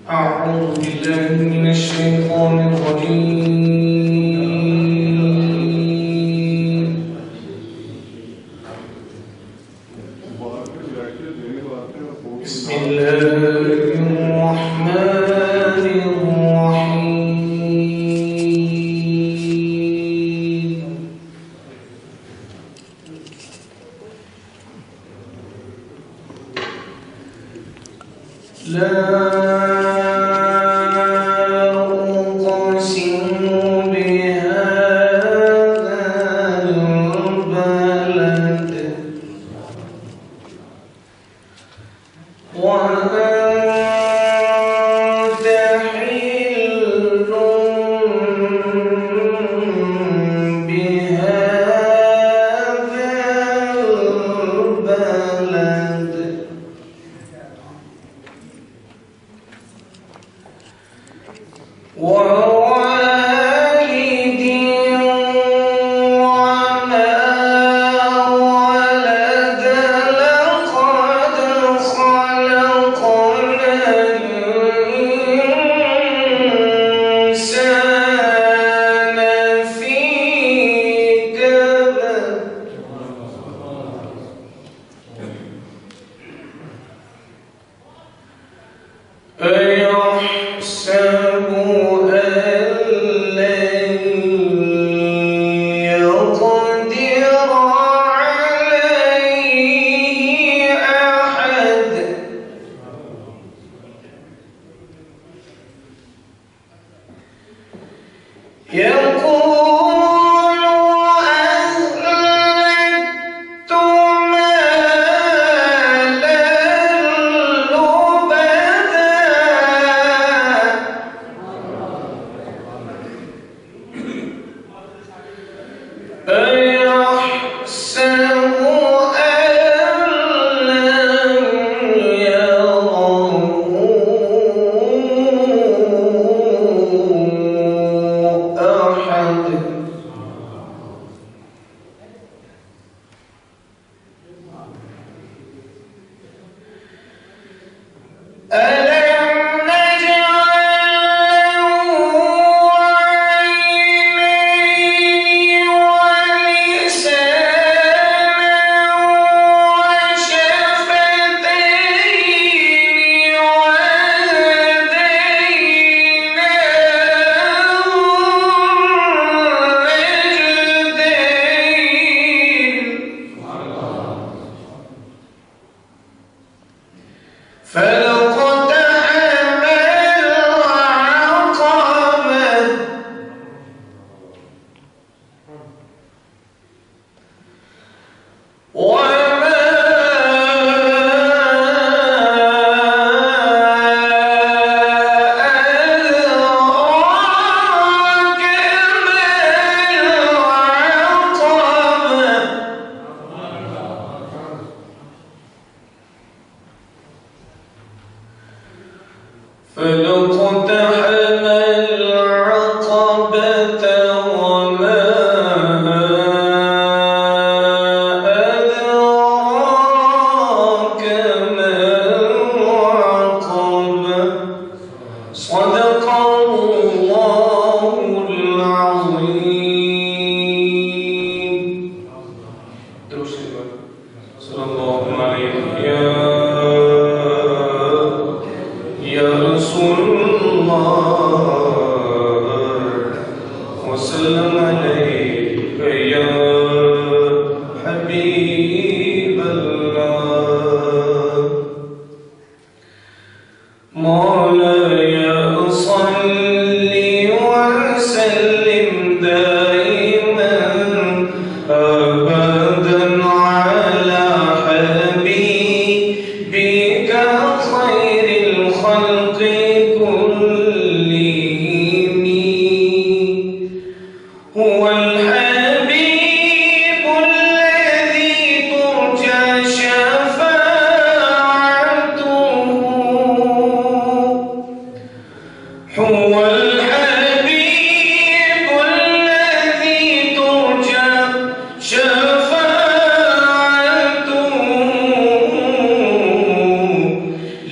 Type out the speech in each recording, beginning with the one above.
أعوذ بالله من الشيطان الرجيم. بسم الله الرحمن الرحيم. لا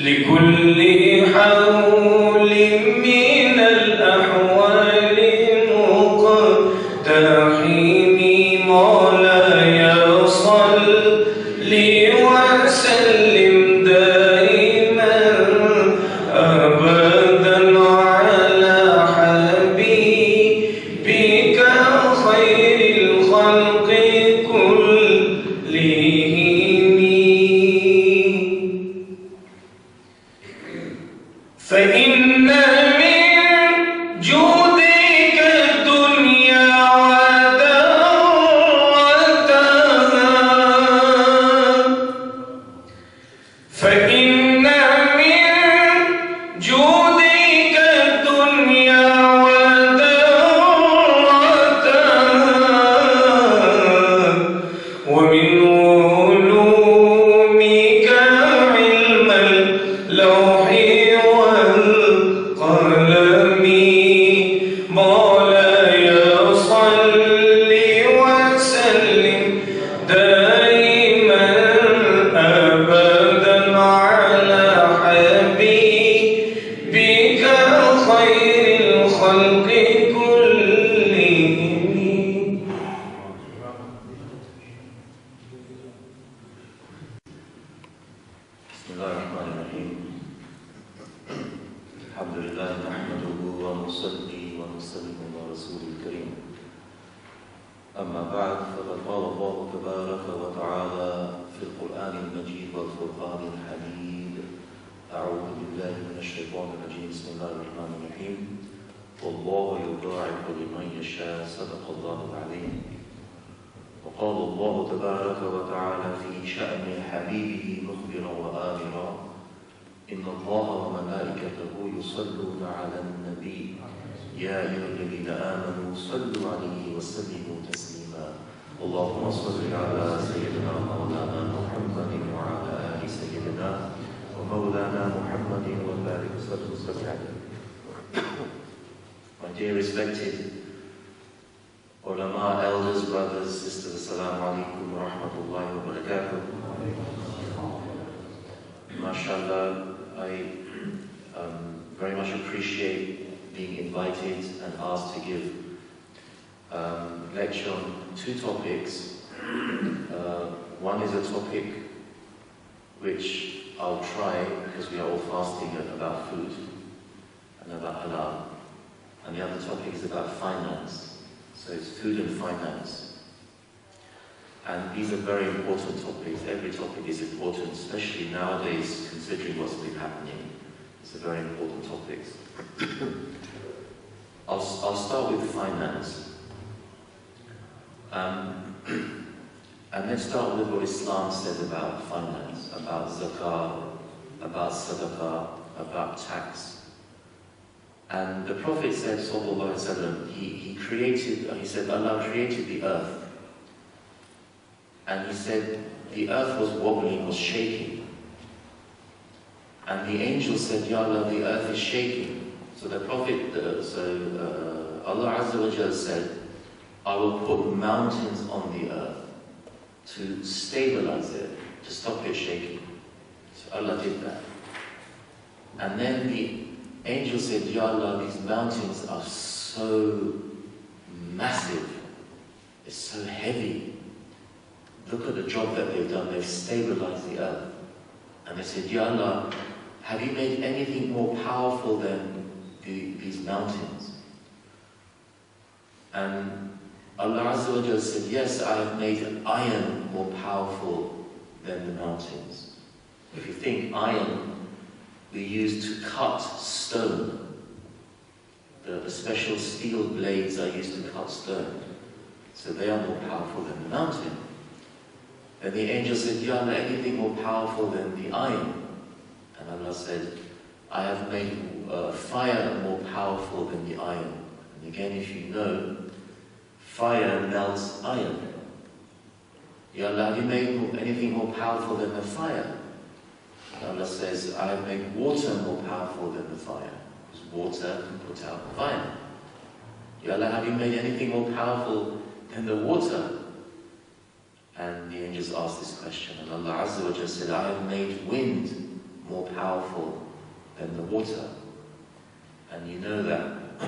لكل حال حول من الأحوال مقتحم مولاي صل وسلم دائما أبدا على حبيبك خير الخلق كلهم. فإن من جودك الدنيا ودرتها، فإن من جودك الدنيا ودرتها، ومن علومك علم اللوح والقلم مولاي صل وسلم دائما أبدا على حبيبك خير الخلق كلهم. بسم الله الرحمن الرحيم. الحمد لله نحمده ونصلي ونسلم على رسوله الكريم. أما بعد، فقد قال الله تبارك وتعالى في القرآن المجيد والفرقان الحميد: أعوذ بالله من الشيطان الرجيم. بسم الله الرحمن الرحيم. والله يضاعف لمن يشاء، صدق الله العظيم. وقال الله تبارك وتعالى في شأن حبيبه مخبرا وآمرا: إن الله وملائكته يصلون على النبي يا أيها الذين آمنوا صلوا عليه وسلموا تسليما. اللهم صل على سيدنا مولانا محمد وعلى آل سيدنا ومولانا محمد وبارك وسلم عليه. My dear respected Allama, elders, brothers, sisters, Assalamu alaikum wa rahmatullahi wa barakatuh. MashaAllah, I very much appreciate being invited and asked to give lecture on two topics. One is a topic which I'll try, because we are all fasting, about food and about halal. And the other topic is about finance. So it's food and finance. And these are very important topics. Every topic is important, especially nowadays, considering what's been happening. It's a very important topic. I'll start with finance. And let's start with what Islam says about finance, about zakah, about sadaqah, about tax. And the Prophet said, sallallahu alaihi wasallam, he said Allah created the earth. And he said the earth was wobbling, was shaking. And the angel said, Ya Allah, the earth is shaking. So the Prophet, Allah Azza wa Jalla said, I will put mountains on the earth to stabilize it, to stop it shaking. So Allah did that. And then the angel said, Ya Allah, these mountains are so massive, it's so heavy. Look at the job that they've done, they've stabilized the earth. And they said, Ya Allah, have you made anything more powerful than these mountains? And Allah Azza wa Jalla said, yes, I have made iron more powerful than the mountains. If you think iron, we use to cut stone. The special steel blades are used to cut stone. So they are more powerful than the mountain. Then the angel said, Ya Allah, anything more powerful than the iron? And Allah said, I have made fire more powerful than the iron. And again, if you know, fire melts iron. Ya Allah, have you made anything more powerful than the fire? And Allah says, I have made water more powerful than the fire, because water can put out the fire. Ya Allah, have you made anything more powerful than the water? And the angels asked this question, and Allah Azza wa Jalla said, I have made wind more powerful than the water. And you know that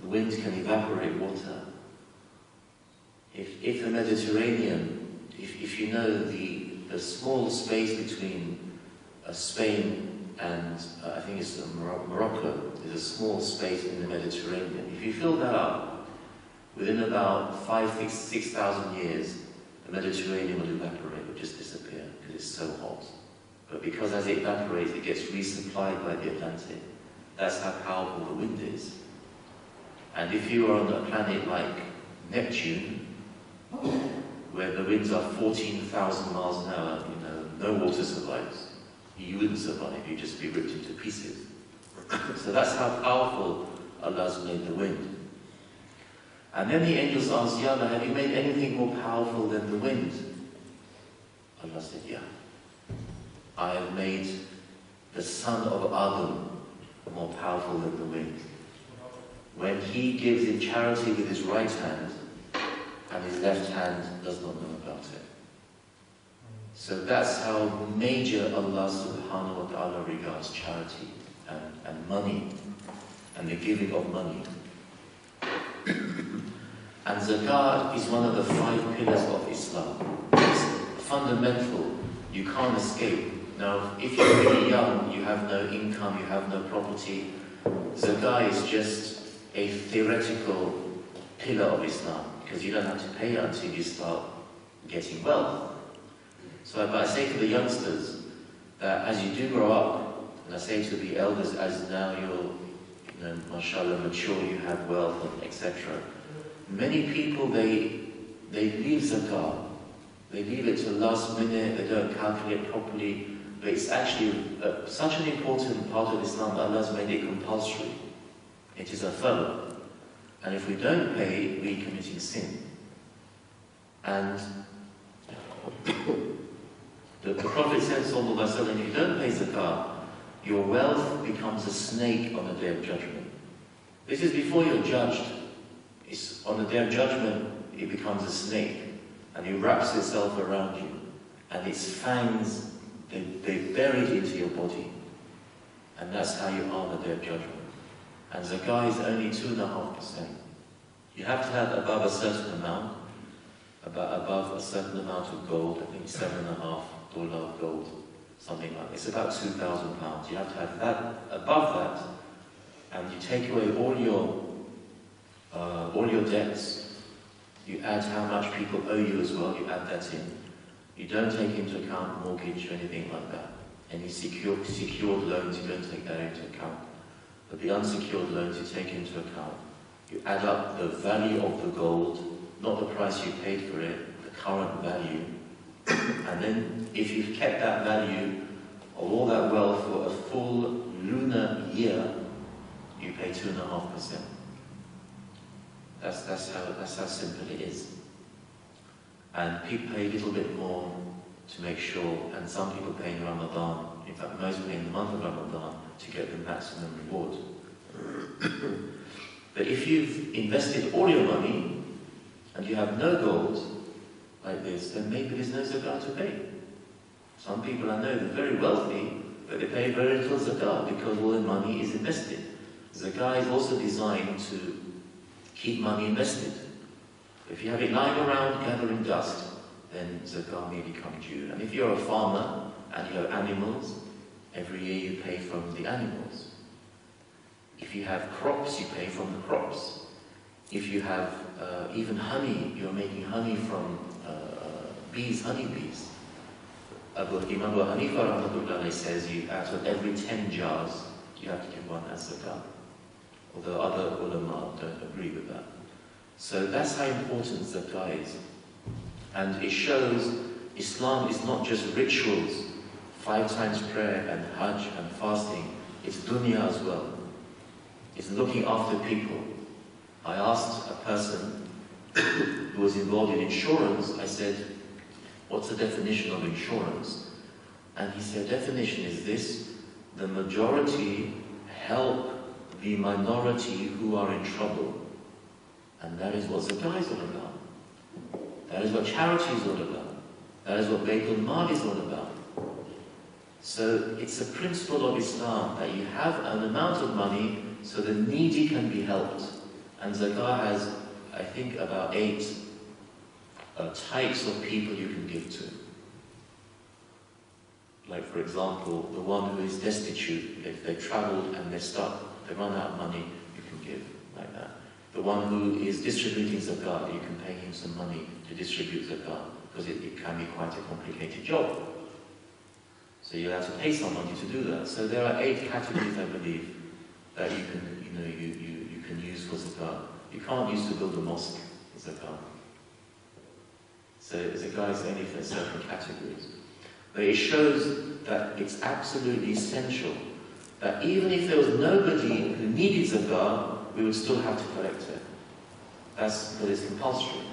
the wind can evaporate water. If the Mediterranean, if you know the small space between Spain and I think it's Morocco, there's a small space in the Mediterranean. If you fill that up, within about 6,000 years, the Mediterranean will evaporate, will just disappear, because it's so hot. But because as it evaporates, it gets resupplied by the Atlantic. That's how powerful the wind is. And if you are on a planet like Neptune, where the winds are 14,000 miles an hour, you know, no water survives. You wouldn't survive, you'd just be ripped into pieces. So that's how powerful Allah's made the wind. And then the angels asked, Ya Allah, have you made anything more powerful than the wind? Allah said, yeah. I have made the son of Adam more powerful than the wind. When he gives in charity with his right hand, and his left hand does not know about it. So that's how major Allah subhanahu wa ta'ala regards charity and money, and the giving of money. And zakat is one of the 5 pillars of Islam. It's fundamental, you can't escape. Now, if you're really young, you have no income, you have no property, zakat is just a theoretical pillar of Islam, because you don't have to pay it until you start getting wealth. So but I say to the youngsters that as you do grow up, and I say to the elders, as now you're, mashallah, mature, you have wealth, etc. Many people, they leave zakat. They leave it to the last minute, they don't calculate properly, but it's actually such an important part of Islam that Allah has made it compulsory. It is a farad. And if we don't pay, we're committing sin. And the Prophet said, sallallahu alaihi wasallam, if you don't pay zakat, your wealth becomes a snake on the Day of Judgment. This is before you're judged. It's on the Day of Judgment, it becomes a snake, and it wraps itself around you, and its fangs, they buried into your body, and that's how you are on the Day of Judgment. And zakah is only 2.5%. You have to have above a certain amount, above a certain amount of gold. I think $7.5 of gold, something like that. It's about £2,000. You have to have that above that, and you take away all your debts. You add how much people owe you as well. You add that in. You don't take into account mortgage or anything like that. Any secured loans, you don't take that into account. But the unsecured loans you take into account. You add up the value of the gold, not the price you paid for it, the current value. And then if you've kept that value of all that wealth for a full lunar year, you pay 2.5%. That's how simple it is. And people pay a little bit more to make sure, and some people pay in Ramadan, in fact most pay in the month of Ramadan, to get the maximum reward. But if you've invested all your money and you have no gold like this, then maybe there's no zakat to pay. Some people I know, they're very wealthy, but they pay very little zakat because all their money is invested. Zakat is also designed to keep money invested. If you have it lying around gathering dust, then zakat may become due. And if you're a farmer and you have animals, every year you pay from the animals. If you have crops, you pay from the crops. If you have even honey, you're making honey from bees, honeybees. Imam Abu Hanifa rahmatullah says out of every 10 jars, you have to give one as zakat. Although other ulama don't agree with that. So that's how important zakah is. And it shows Islam is not just rituals, 5 times prayer and hajj and fasting, it's dunya as well. It's looking after people. I asked a person who was involved in insurance, I said, what's the definition of insurance? And he said, definition is this: the majority help the minority who are in trouble. And that is what zakah is all about. That is what charity is all about. That is what Baytul Mal is all about. So it's a principle of Islam that you have an amount of money so the needy can be helped. And zakah has, I think, about 8 types of people you can give to. Like, for example, the one who is destitute, if they traveled and they're stuck, they run out of money, you can give like that. The one who is distributing zakah, you can pay him some money to distribute zakah, because it can be quite a complicated job. So you have to pay somebody to do that. So there are 8 categories, I believe, that you can use for zakah. You can't use to build a mosque for zakah. So zakah is only for certain categories. But it shows that it's absolutely essential that even if there was nobody who needed zakah, we would still have to collect it. That's because it's compulsory.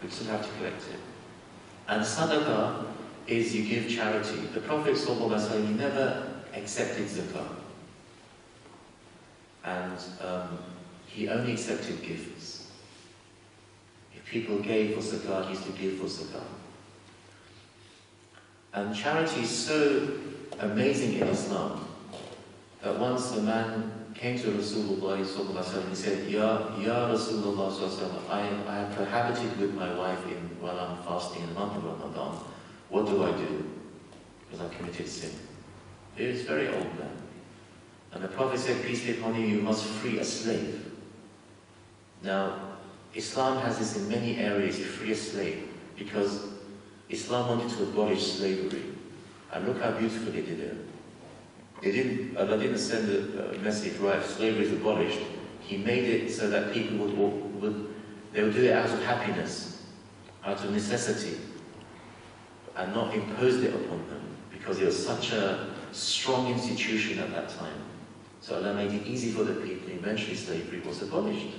We still have to collect it. And sadaqah is you give charity. The Prophet ﷺ, he never accepted zakah. And he only accepted gifts. If people gave for zakah, he used to give for zakah. And charity is so amazing in Islam that once a man came to Rasulullah and he said, Ya Rasulullah, I have cohabited with my wife while I'm fasting in the month of Ramadan. What do I do? Because I've committed sin. He was a very old man. And the Prophet said, peace be upon you, you must free a slave. Now, Islam has this in many areas, you free a slave, because Islam wanted to abolish slavery. And look how beautifully they did it. Allah didn't send a message, right, slavery is abolished. He made it so that people would do it out of happiness, out of necessity, and not imposed it upon them, because it was such a strong institution at that time. So Allah made it easy for the people. Eventually slavery was abolished,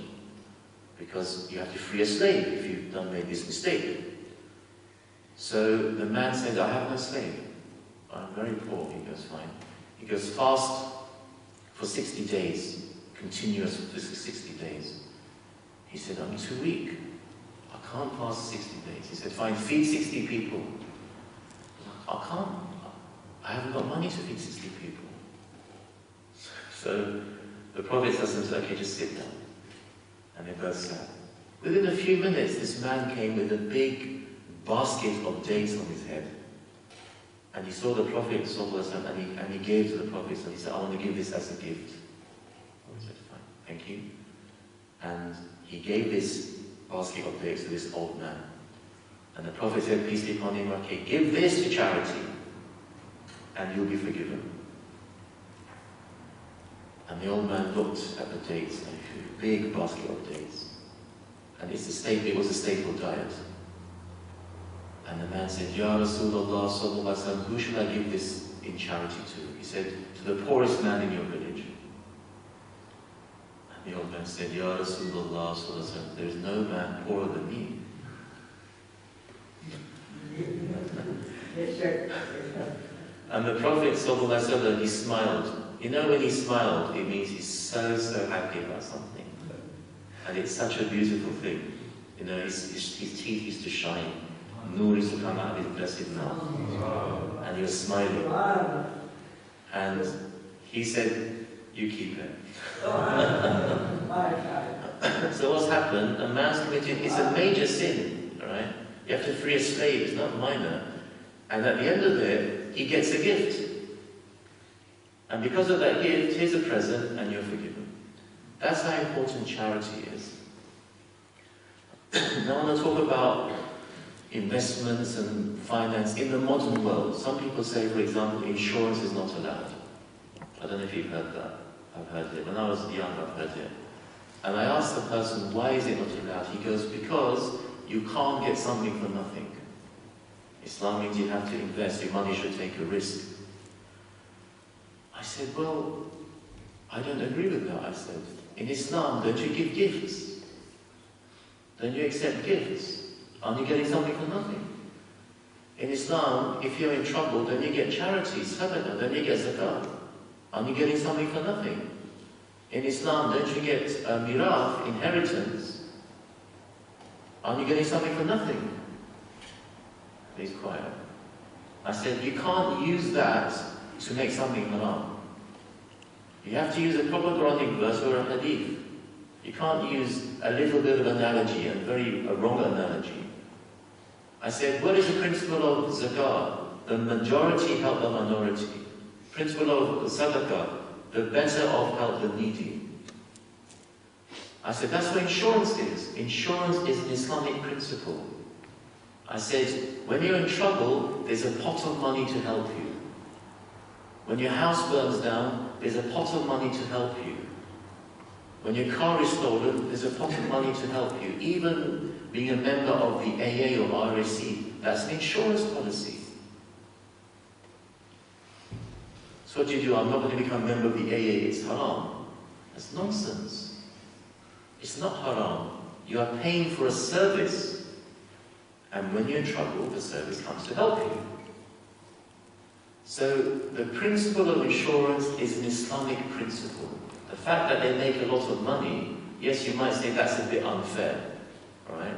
because you have to free a slave if you've made this mistake. So the man said, I have no slave. I'm very poor. He goes, fine. He goes, fast for 60 days, continuous for 60 days. He said, I'm too weak. I can't fast 60 days. He said, fine, feed 60 people. I can't. I haven't got money to feed 60 people. So the Prophet said, okay, just sit down. And they both sat. Within a few minutes, this man came with a big basket of dates on his head. And he saw the Prophet and he gave to the Prophet, and he said, I want to give this as a gift. He said, fine, thank you. And he gave this basket of dates to this old man. And the Prophet said, peace be upon him, okay, give this to charity, and you'll be forgiven. And the old man looked at the dates, and a big basket of dates. And it was a staple diet. And the man said, Ya Rasulullah sallallahu alaihi wasallam, who should I give this in charity to? He said, to the poorest man in your village. And the old man said, Ya Rasulullah sallallahu alaihi wasallam, there is no man poorer than me. And the Prophet sallallahu alaihi wasallam, he smiled. You know, when he smiled, it means he's so happy about something. And it's such a beautiful thing. You know, his teeth used to shine. Nur used to come out of his blessed mouth. And he was smiling. And he said, you keep it. So what's happened? A man's committed, it's a major sin, alright? You have to free a slave, it's not minor. And at the end of it, he gets a gift. And because of that gift, here's a present and you're forgiven. That's how important charity is. Now I want to talk about investments and finance in the modern world. Some people say, for example, insurance is not allowed. I don't know if you've heard that. I've heard it. When I was young, I've heard it. And I asked the person, why is it not allowed? He goes, because you can't get something for nothing. Islam means you have to invest, your money should take a risk. I said, well, I don't agree with that. I said, in Islam, don't you give gifts? Don't you accept gifts? Aren't you getting something for nothing? In Islam, if you're in trouble, then you get charity, sadaqah, then you get zakah. Aren't you getting something for nothing? In Islam, don't you get mirath, inheritance? Aren't you getting something for nothing? He's quiet. I said, you can't use that to make something haram. You have to use a proper Quranic verse or a hadith. You can't use a little bit of analogy, a wrong analogy. I said, what is the principle of zakah? The majority help the minority. Principle of sadaqah, the better off help the needy. I said, that's what insurance is. Insurance is an Islamic principle. I said, when you're in trouble, there's a pot of money to help you. When your house burns down, there's a pot of money to help you. When your car is stolen, there's a pot of money to help you. Even being a member of the AA or RSC, that's an insurance policy. So what do you do? I'm not going to become a member of the AA, it's haram. That's nonsense. It's not haram. You are paying for a service. And when you're in trouble, the service comes to help you. So the principle of insurance is an Islamic principle. The fact that they make a lot of money, yes, you might say that's a bit unfair, right?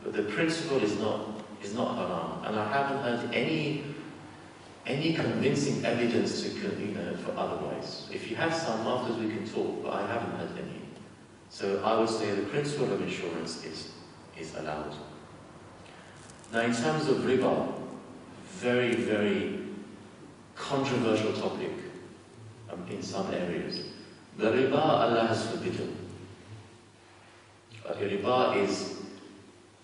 But the principle is not haram. And I haven't heard any convincing evidence to, for otherwise. If you have some, afterwards we can talk, but I haven't heard any. So I would say the principle of insurance is allowed. Now, in terms of riba, very, very controversial topic in some areas. The riba Allah has forbidden. Riba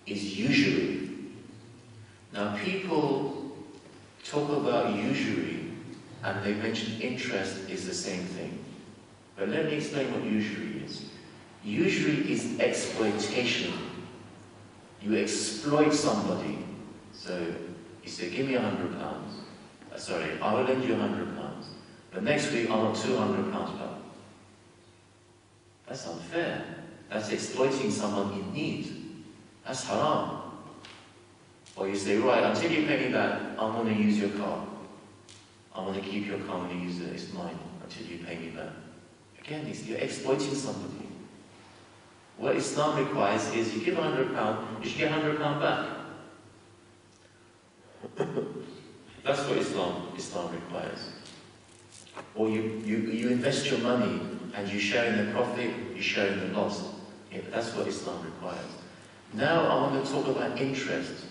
is usury. Now, people talk about usury and they mention interest is the same thing. But let me explain what usury is. Usury is exploitation. You exploit somebody. So you say, give me £100. Sorry, I will lend you £100. But next week I want £200 back. That's unfair. That's exploiting someone in need. That's haram. Or you say, right, until you pay me back, I'm going to use your car. I want to keep your car, I'm going to use it, it's mine, until you pay me back. Again, you're exploiting somebody. What Islam requires is you give £100, you should get £100 back. That's what Islam requires. Or you invest your money and you share in the profit, you share in the loss. Yeah, that's what Islam requires. Now I want to talk about interest.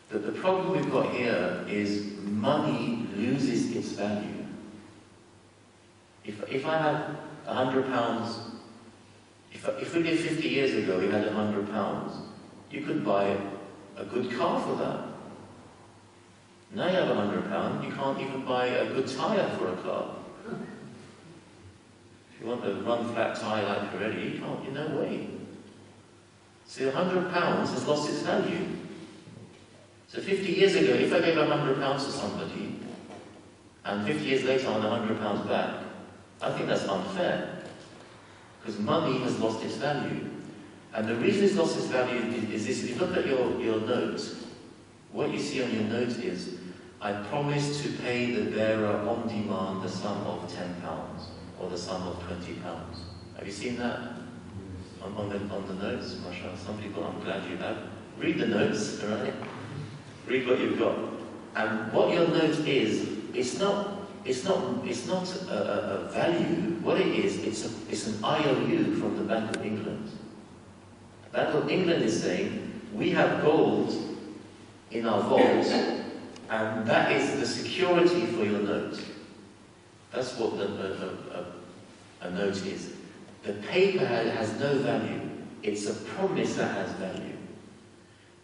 The problem we've got here is money loses its value. If I had £100, if we did 50 years ago, we had £100, you could buy a good car for that. Now you have £100, you can't even buy a good tyre for a car. If you want a run-flat tyre like Pirelli, you can't, no way. So £100 has lost its value. So 50 years ago, if I gave £100 to somebody, and 50 years later I want £100 back, I think that's unfair. Because money has lost its value. And the reason it's lost its value is this: if you look at your note, what you see on your note is, I promise to pay the bearer on demand the sum of £10 or the sum of £20. Have you seen that on the notes? MashaAllah, some people, I'm glad you have. Read the notes, right? Read what you've got. And what your note is, it's not a value. What it is, it's an IOU from the Bank of England. The Bank of England is saying, we have gold in our vault, and that is the security for your note. That's what a note is. The paper has no value. It's a promise that has value.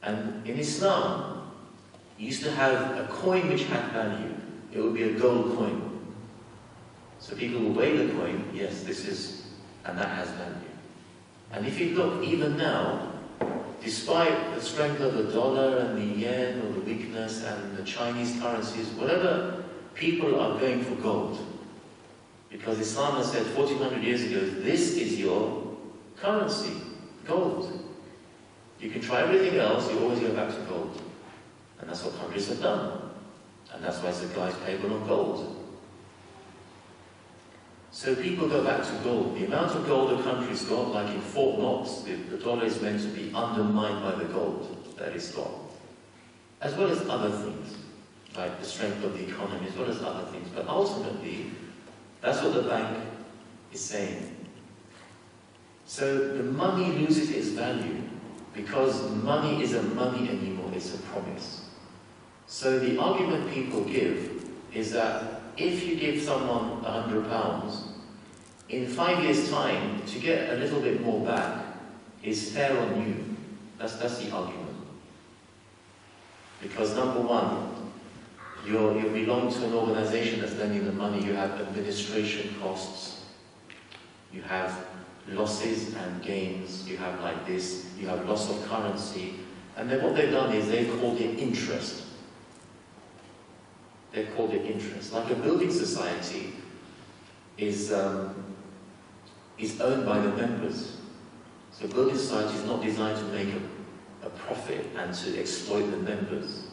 And in Islam, you used to have a coin which had value. It would be a gold coin. So people will weigh the coin, yes, this is, and that has value. And if you look, even now, despite the strength of the dollar and the yen, or the weakness and the Chinese currencies, whatever, people are going for gold. Because Islam has said 1400 years ago, this is your currency, gold. You can try everything else, you always go back to gold. And that's what countries have done. And that's why zakah is payable on gold. So people go back to gold. The amount of gold a country's got, like in Fort Knox, the dollar is meant to be undermined by the gold that it's got. As well as other things. like the strength of the economy as well as other things. But ultimately, that's what the bank is saying. So the money loses its value because money isn't money anymore, it's a promise. So the argument people give is that if you give someone £100, in 5 years' time, to get a little bit more back is fair on you. That's the argument. Because number one, you belong to an organization that's lending the money, you have administration costs, you have losses and gains, you have like this, you have loss of currency, and then what they've done is they've called it interest. They've called it interest. Like a building society is owned by the members. So building society is not designed to make a profit and to exploit the members.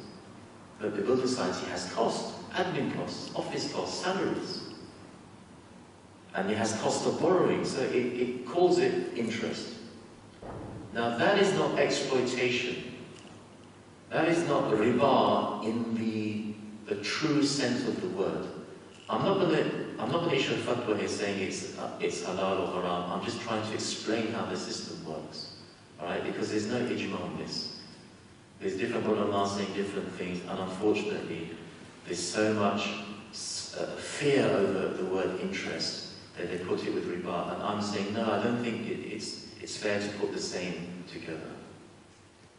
But the building society has costs, admin costs, office costs, salaries. And it has cost of borrowing, so it calls it interest. Now that is not exploitation. That is not riba in the true sense of the word. I'm not going to issue a fatwa here saying it's halal or haram. I'm just trying to explain how the system works, all right? Because there's no ijma on this. There's different ulama saying different things, and unfortunately, there's so much fear over the word interest that they put it with riba. And I'm saying no, I don't think it's fair to put the same together.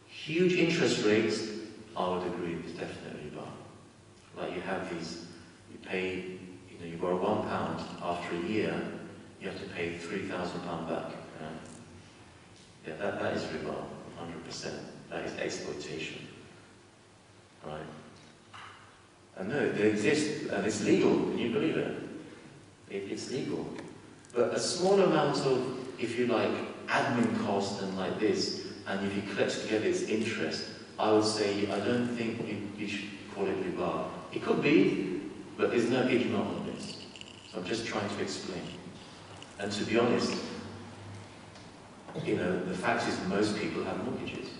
Huge interest rates, I would agree, is definitely riba. Like you have these, you pay, you borrow £1 after a year, you have to pay £3,000 back. Yeah, that is riba, 100%. That is exploitation, right? And no, they exist, and it's legal. Can you believe it? It's legal. But a small amount of, if you like, admin cost and like this, and if you collect together its interest, I would say I don't think you should call it riba. It could be, but there's no ijma on this. So I'm just trying to explain. And to be honest, the fact is most people have mortgages.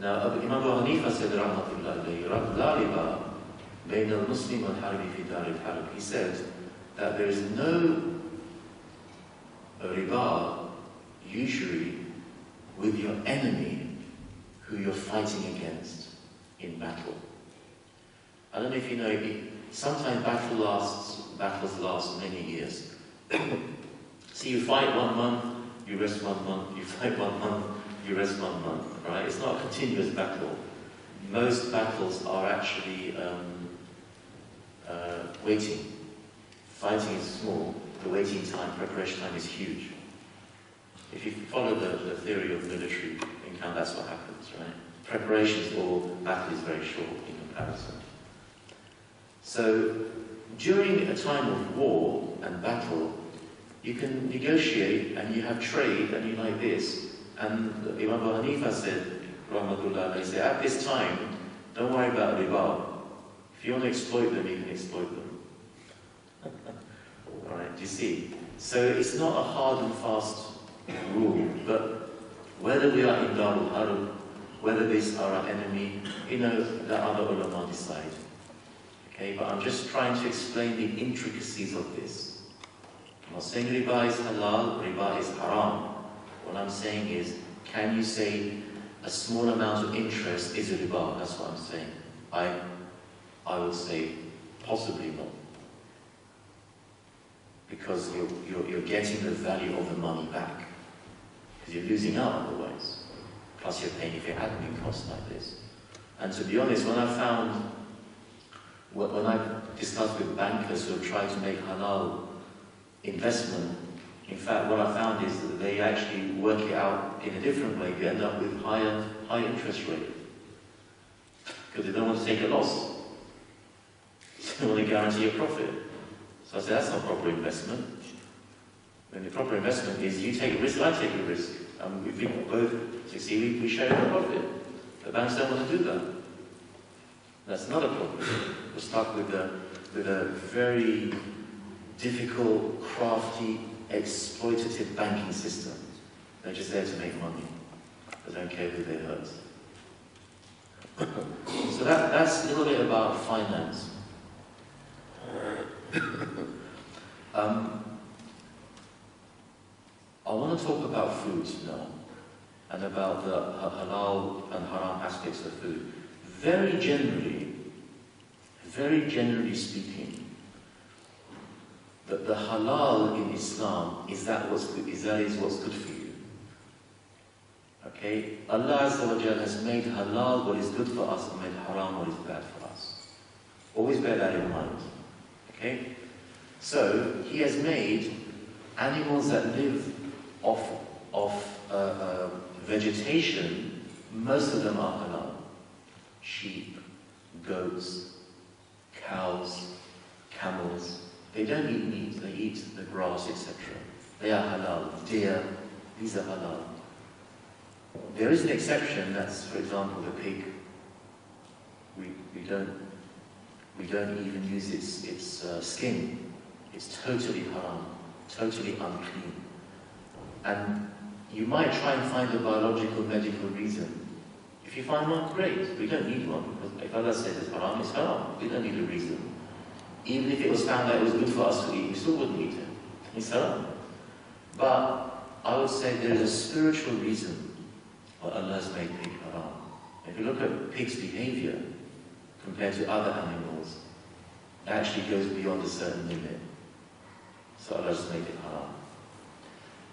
Now, Imam Abu Hanifa said, Rahmatullah alayhi, La riba bayn al-Muslim wal-harbi fi dar al-harb. He said that there is no riba usually with your enemy who you're fighting against in battle. I don't know if you know, sometimes battles last many years. So you fight 1 month, you rest 1 month, you fight 1 month, you rest 1 month, right? It's not a continuous battle. Most battles are actually waiting. Fighting is small, the waiting time, preparation time is huge. If you follow the theory of military encounter, that's what happens, right? Preparations for battle is very short in comparison. So, during a time of war and battle, you can negotiate and you have trade and you like this. And Imam Abu Hanifa said, Rahmatullah, he said, at this time, don't worry about riba. If you want to exploit them, you can exploit them. Alright, do you see? So it's not a hard and fast rule, but whether we are in Darul Harb, whether these are our enemy, the other ulama decide. Okay, but I'm just trying to explain the intricacies of this. I'm not saying riba is halal, riba is haram. What I'm saying is, can you say a small amount of interest is a riba? That's what I'm saying. I would say possibly not. Because you're getting the value of the money back. Because you're losing out otherwise. Plus you're paying for your admin costs like this. And to be honest, when I discussed with bankers who have tried to make halal investment, in fact, what I found is that they actually work it out in a different way. You end up with higher interest rate. Because they don't want to take a loss. They want to guarantee a profit. So I said, that's not proper investment. When the proper investment is you take a risk, I take a risk. And if we both succeed, we share the profit. The banks don't want to do that. That's not a problem. We're stuck with a very difficult, crafty, exploitative banking system. They're just there to make money. They don't care who they hurt. So that's a little bit about finance. I want to talk about food now, and about the halal and haram aspects of food. Very generally speaking, that the halal in Islam is what's good for you. Okay? Allah Azza wa Jalla has made halal what is good for us and made haram what is bad for us. Always bear that in mind. Okay? So, He has made animals that live off vegetation. Most of them are halal. Sheep, goats, cows, camels. They don't eat meat, they eat the grass, etc. They are halal. Deer, these are halal. There is an exception, that's, for example, the pig. We don't even use its skin. It's totally haram, totally unclean. And you might try and find a biological, medical reason. If you find one, great. We don't need one, because if Allah says it's haram, it's haram. We don't need a reason. Even if it was found that it was good for us to eat, we still wouldn't eat it. It's haram. But I would say there is a spiritual reason why Allah has made pig haram. If you look at pig's behavior compared to other animals, it actually goes beyond a certain limit. So Allah has made it haram.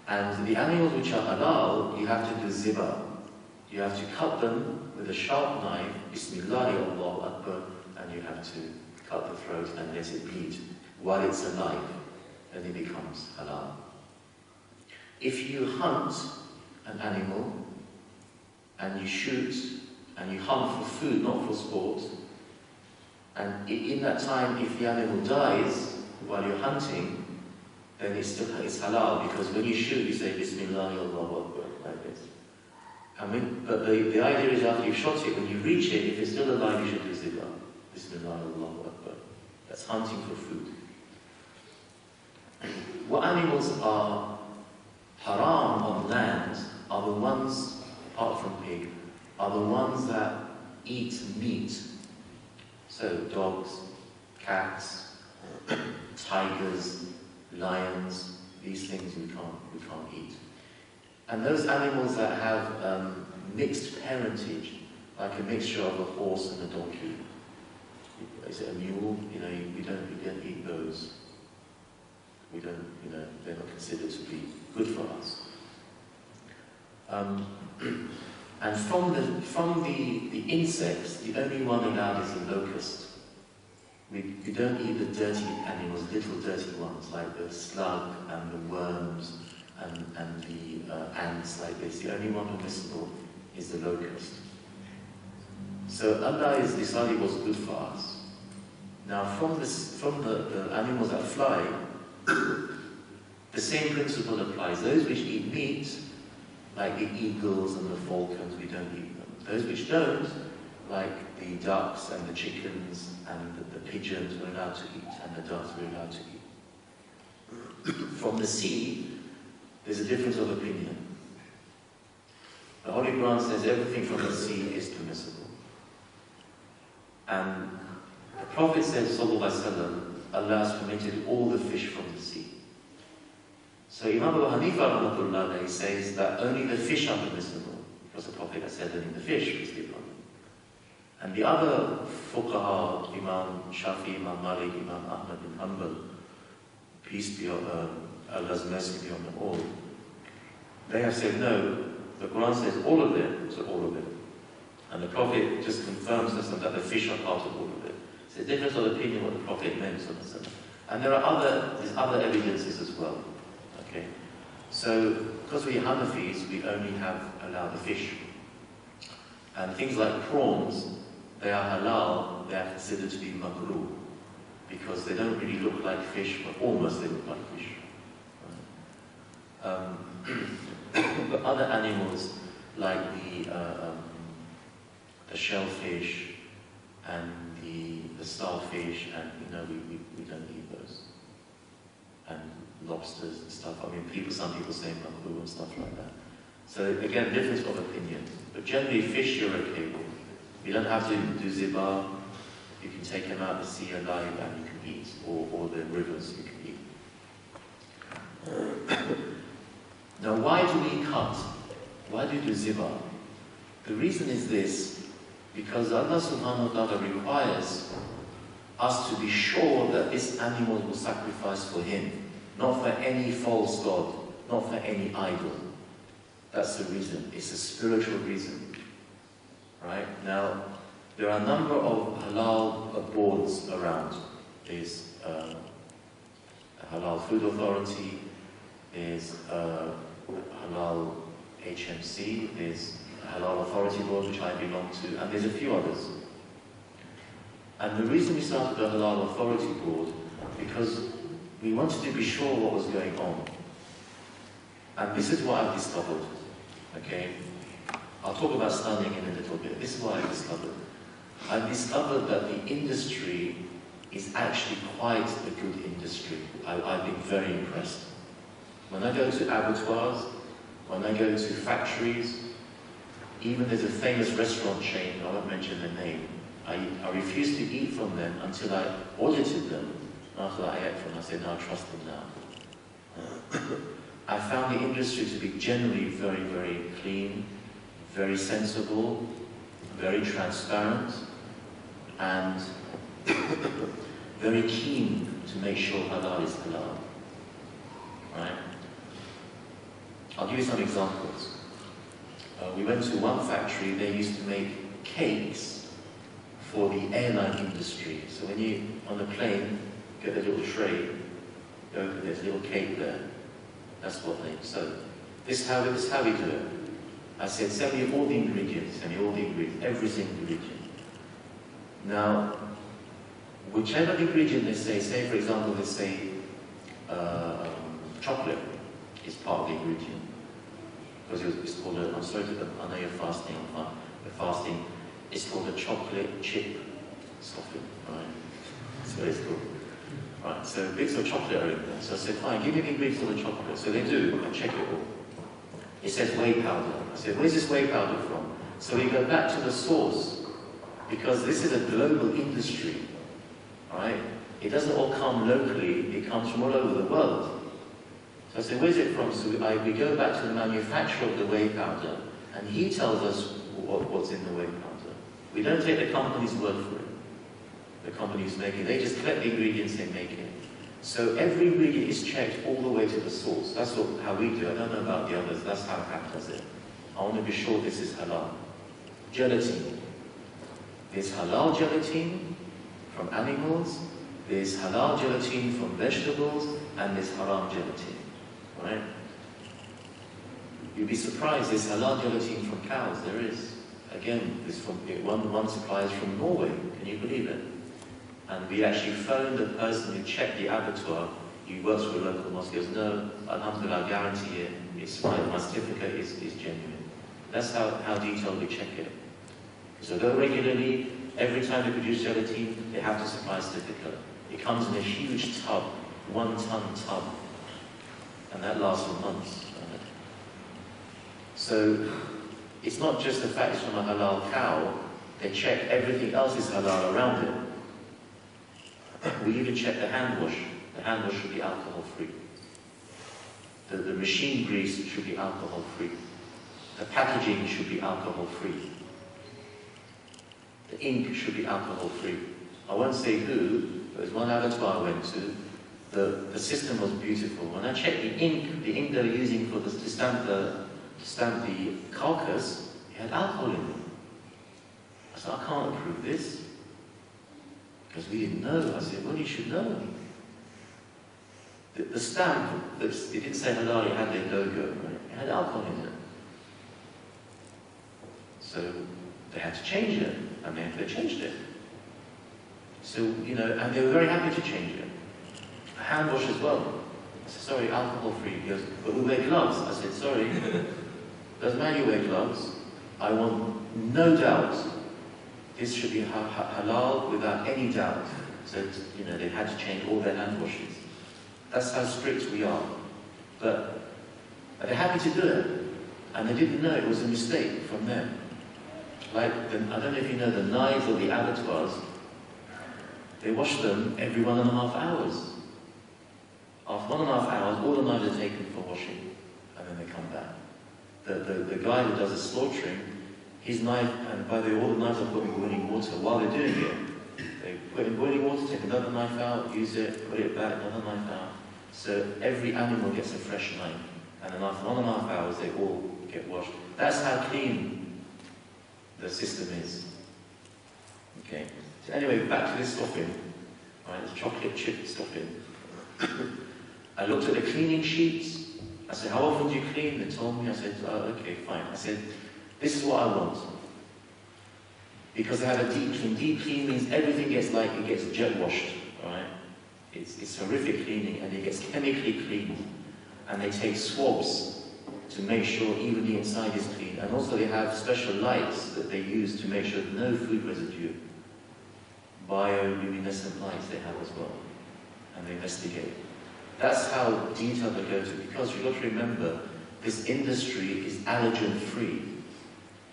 And the animals which are halal, you have to do ziba. You have to cut them with a sharp knife, Bismillah, Allahu Akbar, and you have to cut the throat and let it bleed while it's alive, then it becomes halal. If you hunt an animal and you shoot and you hunt for food, not for sport, and in that time, if the animal dies while you're hunting, then it's halal, because when you shoot, you say Bismillah, Allahu Akbar, like this. But the idea is, after you've shot it, when you reach it, if it's still alive, you should do zikr. Bismillah, Allahu Akbar. That's hunting for food. What animals are haram on land are the ones, apart from pig, are the ones that eat meat. So dogs, cats, tigers, lions, these things we can't eat. And those animals that have mixed parentage, like a mixture of a horse and a donkey, is it a mule? We don't eat those. We don't, they're not considered to be good for us. And from the insects, the only one allowed is the locust. We don't eat the dirty animals, little dirty ones, like the slug and the worms and the ants like this. The only one permissible is the locust. So Allah has decided what's good for us. Now from the animals that fly, the same principle applies. Those which eat meat, like the eagles and the falcons, we don't eat them. Those which don't, like the ducks and the chickens and the pigeons, we're allowed to eat, and the doves we're allowed to eat. From the sea, there's a difference of opinion. The Holy Quran says everything from the sea is permissible. And the Prophet said, Sallallahu Alaihi Wasallam, Allah has permitted all the fish from the sea. So Imam Abu Hanifa Rahmatullah says that only the fish are permissible, because the Prophet has said only the fish was the problem. And the other fuqaha, Imam Shafi, Imam Malik, Imam Ahmad bin Hanbal, peace be on Allah's mercy be on them all, they have said no, the Quran says all of them, so all of them. And the Prophet just confirms us that the fish are part of all of it. It's a difference of opinion what the Prophet meant. And there's other evidences as well. Okay? So, because we're Hanafis, we only allow the fish. And things like prawns, they are halal, they are considered to be makruh, because they don't really look like fish, but almost they look like fish. But other animals, like the shellfish and the starfish, and we don't eat those. And lobsters and stuff. I mean, some people say makruh and stuff like that. So again, difference of opinion. But generally, fish you're okay with. You don't have to do zibar. You can take them out to sea alive and you can eat, or the rivers you can eat. Now, why do we cut? Why do we do zibar? The reason is this, because Allah subhanahu wa ta'ala requires us to be sure that this animal was sacrificed for Him, not for any false god, not for any idol. That's the reason. It's a spiritual reason. Right? Now, there are a number of halal boards around. There's a Halal Food Authority, there's a Halal HMC, there's a Halal Authority Board which I belong to, and there's a few others. And the reason we started the Halal Authority Board, because we wanted to be sure what was going on. And this is what I've discovered. Okay? I'll talk about stunning in a little bit. This is what I discovered. I discovered that the industry is actually quite a good industry. I've been very impressed. When I go to abattoirs, when I go to factories, even there's a famous restaurant chain, I won't mention the name, I refused to eat from them until I audited them. After I ate from them, I said, no, I trust them now. I found the industry to be generally very, very clean, very sensible, very transparent, and very keen to make sure halal is halal. Right? I'll give you some examples. We went to one factory, they used to make cakes for the airline industry. So when you, on the plane, get a little tray, you open, there's a little cake there. That's what they, so this is how we do it. I said, send me all the ingredients, every single ingredient. Now, whichever ingredient they say for example, they say chocolate is part of the ingredient. Because it's called a, I'm sorry, I know you're fasting, we're fasting, it's called a chocolate chip stuffing, right? That's what it's called. Right, so bits of chocolate are in there. So I said, fine, give me the ingredients of the chocolate. So they do, I check it all. It says whey powder. I said, where's this whey powder from? So we go back to the source, because this is a global industry, right? It doesn't all come locally, it comes from all over the world. So I said, where's it from? So we go back to the manufacturer of the whey powder, and he tells us what's in the whey powder. We don't take the company's word for it. The company who's making it, they just collect the ingredients, they make it. So every ingredient is checked all the way to the source. That's how we do it. I don't know about the others, that's how HAP does it. I want to be sure this is halal. Gelatin. There's halal gelatin from animals, there's halal gelatin from vegetables, and there's haram gelatin. Right? You'd be surprised, there's halal gelatin from cows, there is. Again, this from one supply is from Norway, can you believe it? And we actually phoned the person who checked the abattoir. He works for a local mosque. He goes, no, alhamdulillah, I guarantee it. It's fine. My certificate is genuine. That's how detailed we check it. So go regularly. Every time they produce gelatin, they have to supply a certificate. It comes in a huge tub, 1-ton tub. And that lasts for months. So it's not just the fact it's from a halal cow. They check everything else is halal around it. We even check the hand wash. The hand wash should be alcohol-free. The machine grease should be alcohol-free. The packaging should be alcohol-free. The ink should be alcohol-free. I won't say who, but there's one abattoir I went to. The system was beautiful. When I checked the ink they were using for to stamp the carcass, it had alcohol in it. I said, I can't approve this. Because we didn't know. I said, well, you should know. The stamp, it didn't say halal, it had their logo, right? It had alcohol in it. So they had to change it, and they changed it. So, and they were very happy to change it. A hand wash as well. I said, sorry, alcohol-free. He goes, but we wear gloves. I said, sorry, doesn't matter you wear gloves. I want no doubt this should be halal without any doubt. So, they had to change all their hand washes. That's how strict we are. But they're happy to do it. And they didn't know it was a mistake from them. Like, I don't know if you know the knives or the abattoirs, they wash them every 1.5 hours. After 1.5 hours, all the knives are taken for washing, and then they come back. The guy who does the slaughtering, his knife, and by the way, all the knives are put in boiling water. While they're doing it, they put in boiling water, take another knife out, use it, put it back, another knife out. So every animal gets a fresh knife, and then after 1.5 hours, they all get washed. That's how clean the system is. Okay. So anyway, back to this stuffing. Right, this chocolate chip stuffing. I looked at the cleaning sheets. I said, how often do you clean? They told me. I said, oh, okay, fine. I said, this is what I want. Because I have a deep clean. Deep clean means everything gets jet washed. Right? It's horrific cleaning, and it gets chemically cleaned. And they take swabs to make sure even the inside is clean. And also they have special lights that they use to make sure no food residue. Bioluminescent lights they have as well. And they investigate. That's how detailed they go to, because you've got to remember, this industry is allergen-free.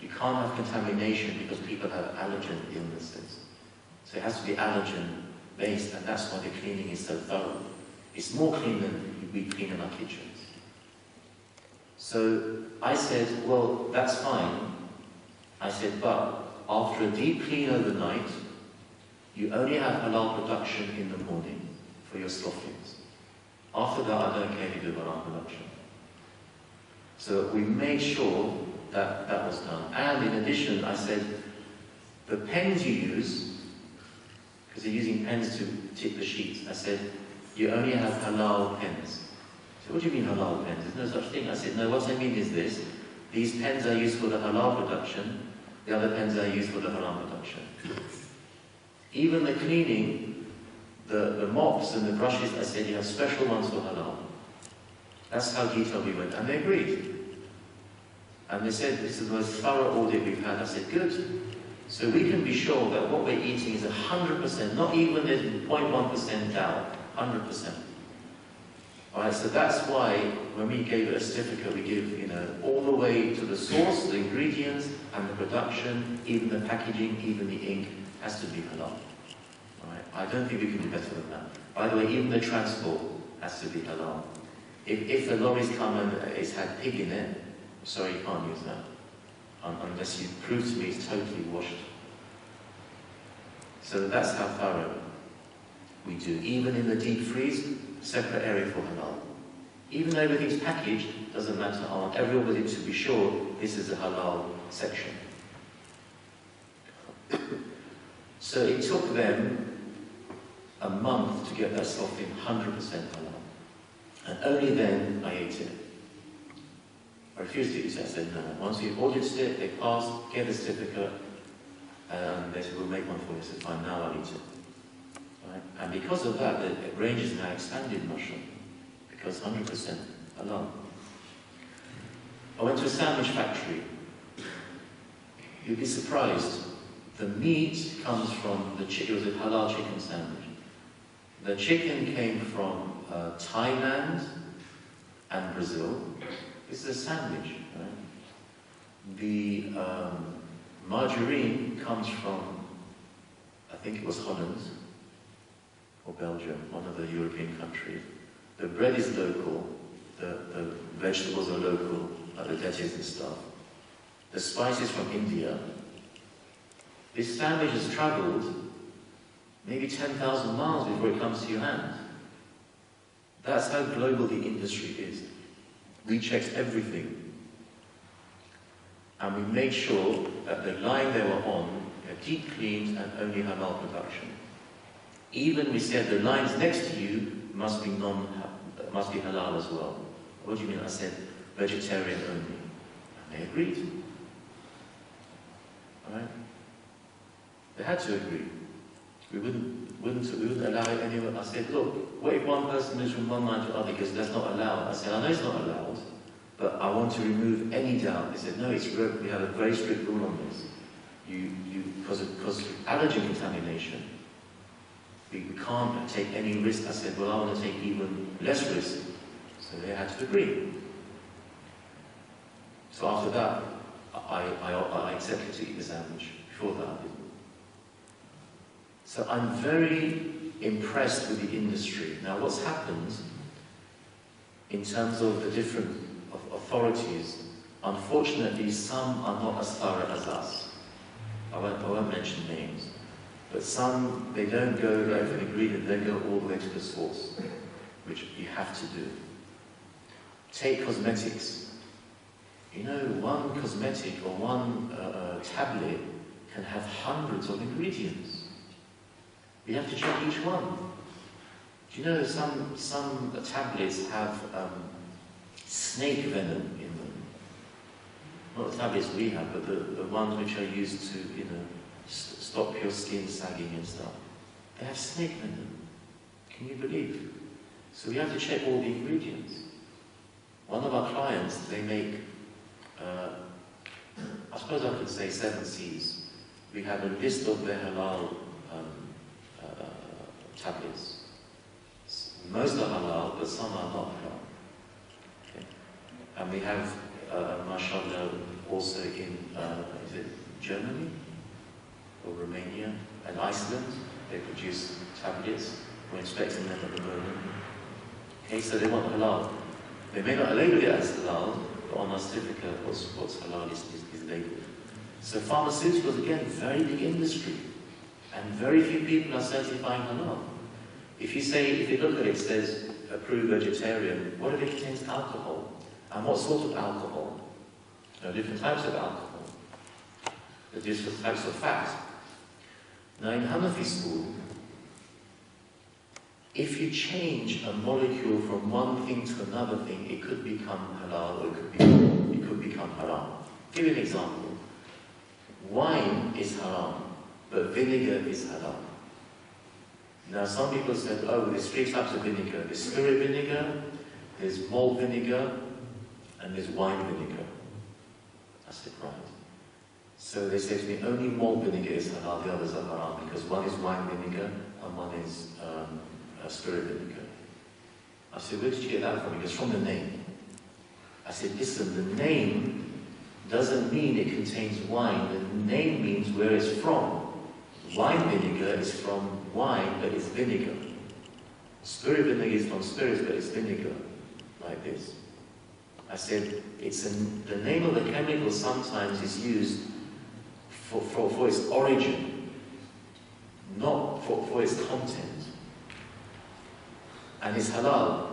You can't have contamination because people have allergen illnesses. So it has to be allergen-based, and that's why the cleaning is so thorough. It's more clean than we clean in our kitchens. So I said, well, that's fine. I said, but after a deep clean overnight, you only have halal production in the morning for your stuffings. After that, I don't care if you do halal production. So we made sure that that was done. And in addition, I said, the pens you use, because you're using pens to tip the sheets, I said, you only have halal pens. So what do you mean halal pens? There's no such thing. I said, no, what I mean is this. These pens are used for the halal production, the other pens are used for the haram production. Even the cleaning, the mops and the brushes, I said, you have special ones for halal. That's how detailed we went. And they agreed. And they said, this is the most thorough audit we've had. I said, good. So we can be sure that what we're eating is 100%, not even there's 0.1% doubt, 100%. Alright, so that's why when we gave it a certificate, we give, all the way to the source, the ingredients, and the production, even the packaging, even the ink, has to be halal. Alright, I don't think we can do better than that. By the way, even the transport has to be halal. If the lorries come and it's had pig in it, sorry, you can't use that. Unless you prove to me it's totally washed. So that's how thorough we do. Even in the deep freeze, separate area for halal. Even though everything's packaged, doesn't matter. I want everybody to be sure this is a halal section. So it took them a month to get that stuff in 100% halal. And only then I ate it. I refused to eat it. I said no. Once we audited it, they passed, gave the certificate, and they said, we'll make one for you. I said, fine, now I'll eat it. Right? And because of that, the range is now expanded mushroom, because 100% halal. I went to a sandwich factory. You'd be surprised. The meat comes from the chicken. It was a halal chicken sandwich. The chicken came from Thailand and Brazil. This is a sandwich, right? The margarine comes from, I think it was Holland or Belgium, one of the European countries. The bread is local, the vegetables are local, like the lettuce and stuff. The spices from India. This sandwich has travelled maybe 10,000 miles before it comes to your hand. That's how global the industry is. We checked everything. And we made sure that the line they were on are deep cleaned and only halal production. Even we said the lines next to you must be halal as well. What do you mean? I said vegetarian only. And they agreed. Alright? They had to agree. We wouldn't allow it anywhere. I said, look, what if one person moves from one line to the other because that's not allowed? I said, I know it's not allowed, but I want to remove any doubt. They said, no, we have a very strict rule on this. Because of allergen contamination, we can't take any risk. I said, well, I want to take even less risk. So they had to agree. So after that, I accepted to eat the sandwich. Before that, I didn't. So I'm very impressed with the industry. Now, what's happened in terms of the different authorities, unfortunately, some are not as thorough as us. I won't mention names, but some, they don't go for an ingredient, they go all the way to the source, which you have to do. Take cosmetics. You know, one cosmetic or one tablet can have hundreds of ingredients. You have to check each one. Do you know some tablets have snake venom in them? Not the tablets we have, but the ones which are used to, you know, stop your skin sagging and stuff. They have snake venom. Can you believe? So we have to check all the ingredients. One of our clients, they make, I suppose I could say 7 C's. We have a list of their halal tablets. Most are halal, but some are not halal. Okay. And we have, mashallah, also in, is it Germany or Romania and Iceland? They produce tablets. We're inspecting them at the moment. Okay, so they want halal. They may not label it as halal, but on our certificate, what's halal is labeled. So pharmaceuticals, again, very big industry. And very few people are certifying halal. If you look at it, it says approved vegetarian, what if it contains alcohol? And what sort of alcohol? There are different types of alcohol. There are different types of fat. Now in Hanafi school, if you change a molecule from one thing to another thing, it could become halal or it could become haram. Give you an example. Wine is haram, but vinegar is halal. Now some people said, oh, there's 3 types of vinegar. There's spirit vinegar, there's malt vinegar, and there's wine vinegar. I said, right. So they said to me, only malt vinegar is halal, the others are haram, because one is wine vinegar and one is spirit vinegar. I said, where did you get that from? Because from the name. I said, listen, the name doesn't mean it contains wine. The name means where it's from. Wine vinegar is from wine, but it's vinegar. Spirit vinegar is from spirits, but it's vinegar, like this. I said, the name of the chemical sometimes is used for its origin, not for its content. And it's halal,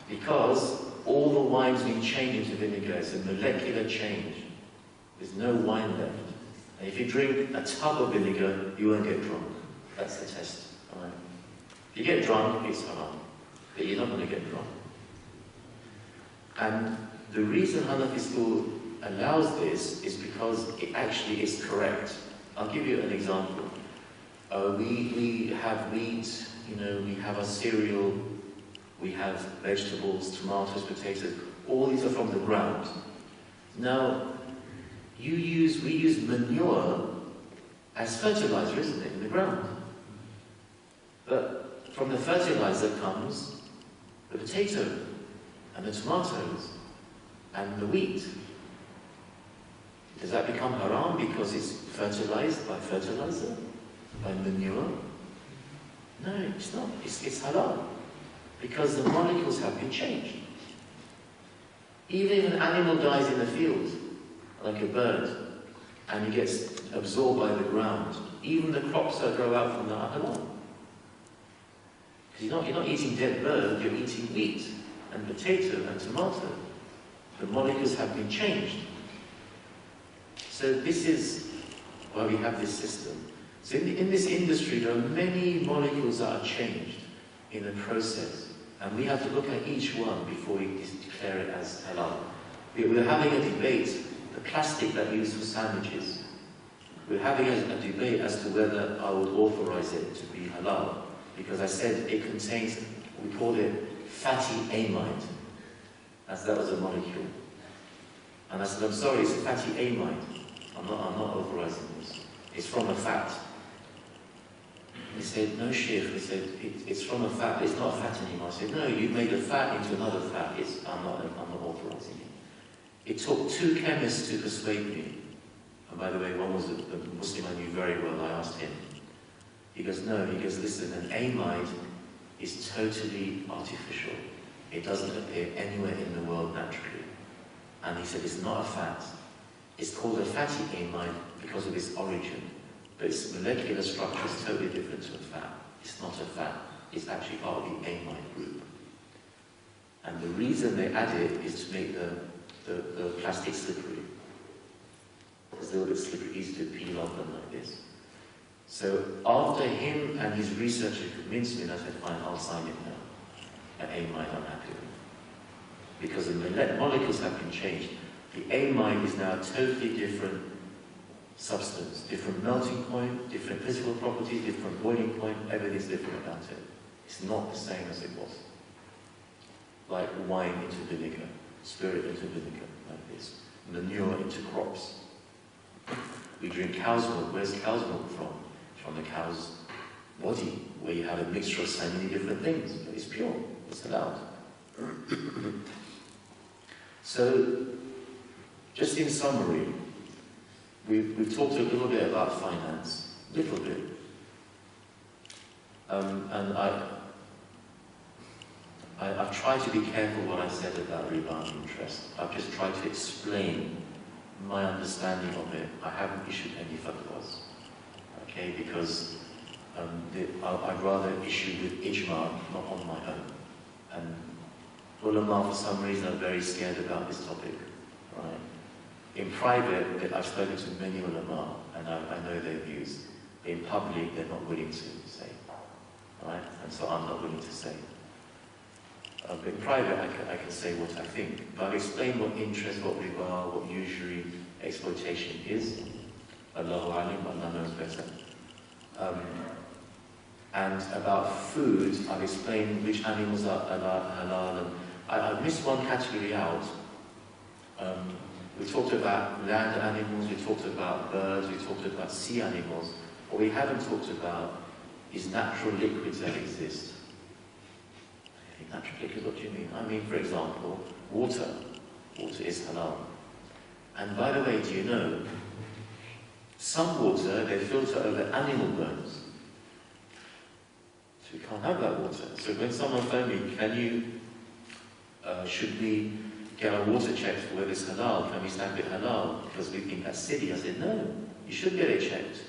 because all the wine's been changed into vinegar. It's a molecular change. There's no wine left. And if you drink a tub of vinegar, you won't get drunk. That's the test. Right? If you get drunk, it's haram. But you're not going to get drunk. And the reason Hanafi school allows this is because it actually is correct. I'll give you an example. We have wheat, you know, we have our cereal, we have vegetables, tomatoes, potatoes. All these are from the ground. Now, we use manure as fertilizer, isn't it, in the ground? But from the fertilizer comes the potato and the tomatoes and the wheat. Does that become haram because it's fertilized by fertilizer, by manure? No, it's not. It's halal because the molecules have been changed. Even if an animal dies in the field, like a bird, and it gets absorbed by the ground, even the crops that grow out from that are halal. Because you're not eating dead bird, you're eating wheat and potato and tomato. The molecules have been changed. So this is why we have this system. So in this industry, there are many molecules that are changed in the process, and we have to look at each one before we declare it as halal. We're having a debate. The plastic that we use for sandwiches, we're having a debate as to whether I would authorize it to be halal, because I said it contains, we call it fatty amide, as that was a molecule. And I said, I'm sorry, it's fatty amide. I'm not authorizing this. It's from a fat. He said, no, Shaykh. He said, it's from a fat. It's not a fat anymore. I said, no, you've made a fat into another fat. I'm not authorizing it. It took 2 chemists to persuade me. And by the way, one was a Muslim I knew very well. I asked him. He goes, no. He goes, listen, an amide is totally artificial. It doesn't appear anywhere in the world naturally. And he said, it's not a fat. It's called a fatty amide because of its origin. But its molecular structure is totally different to a fat. It's not a fat. It's actually part of the amide group. And the reason they add it is to make the plastic slippery. It's a little bit slippery, easy to peel off them like this. So after him and his research convinced me, and I said, fine, I'll sign it now. An amide I'm happy with. Because the molecules have been changed. The amide is now a totally different substance, different melting point, different physical properties, different boiling point, everything's different about it. It's not the same as it was. Like wine into vinegar, spirit into vinegar, like this. Manure into crops. We drink cow's milk. Where's cow's milk from? It's from the cow's body, where you have a mixture of so many different things. But it's pure, it's allowed. So, just in summary, we've talked a little bit about finance, a little bit. And I've tried to be careful what I said about riba and interest. I've just tried to explain my understanding of it. I haven't issued any fatwas, okay? Because I'd rather issue with ijma, not on my own. And ulama, for some reason, are very scared about this topic, right? In private, I've spoken to many ulama, and I know their views. In public, they're not willing to say, right? And so I'm not willing to say. But in private, I can say what I think. But I've explained what interest, what riba, what usury, exploitation is. Allahu alim, Allah knows better. And about food, I've explained which animals are halal. And I missed one category out. We talked about land animals, we talked about birds, we talked about sea animals. What we haven't talked about is natural liquids that exist. Natural liquid, what do you mean? I mean, for example, water. Water is halal. And by the way, do you know, some water, they filter over animal bones. So we can't have that water. So when someone phoned me, should we get our water checked for whether it's halal? Can we stamp it halal? Because we think that's silly. I said, no, you should get it checked.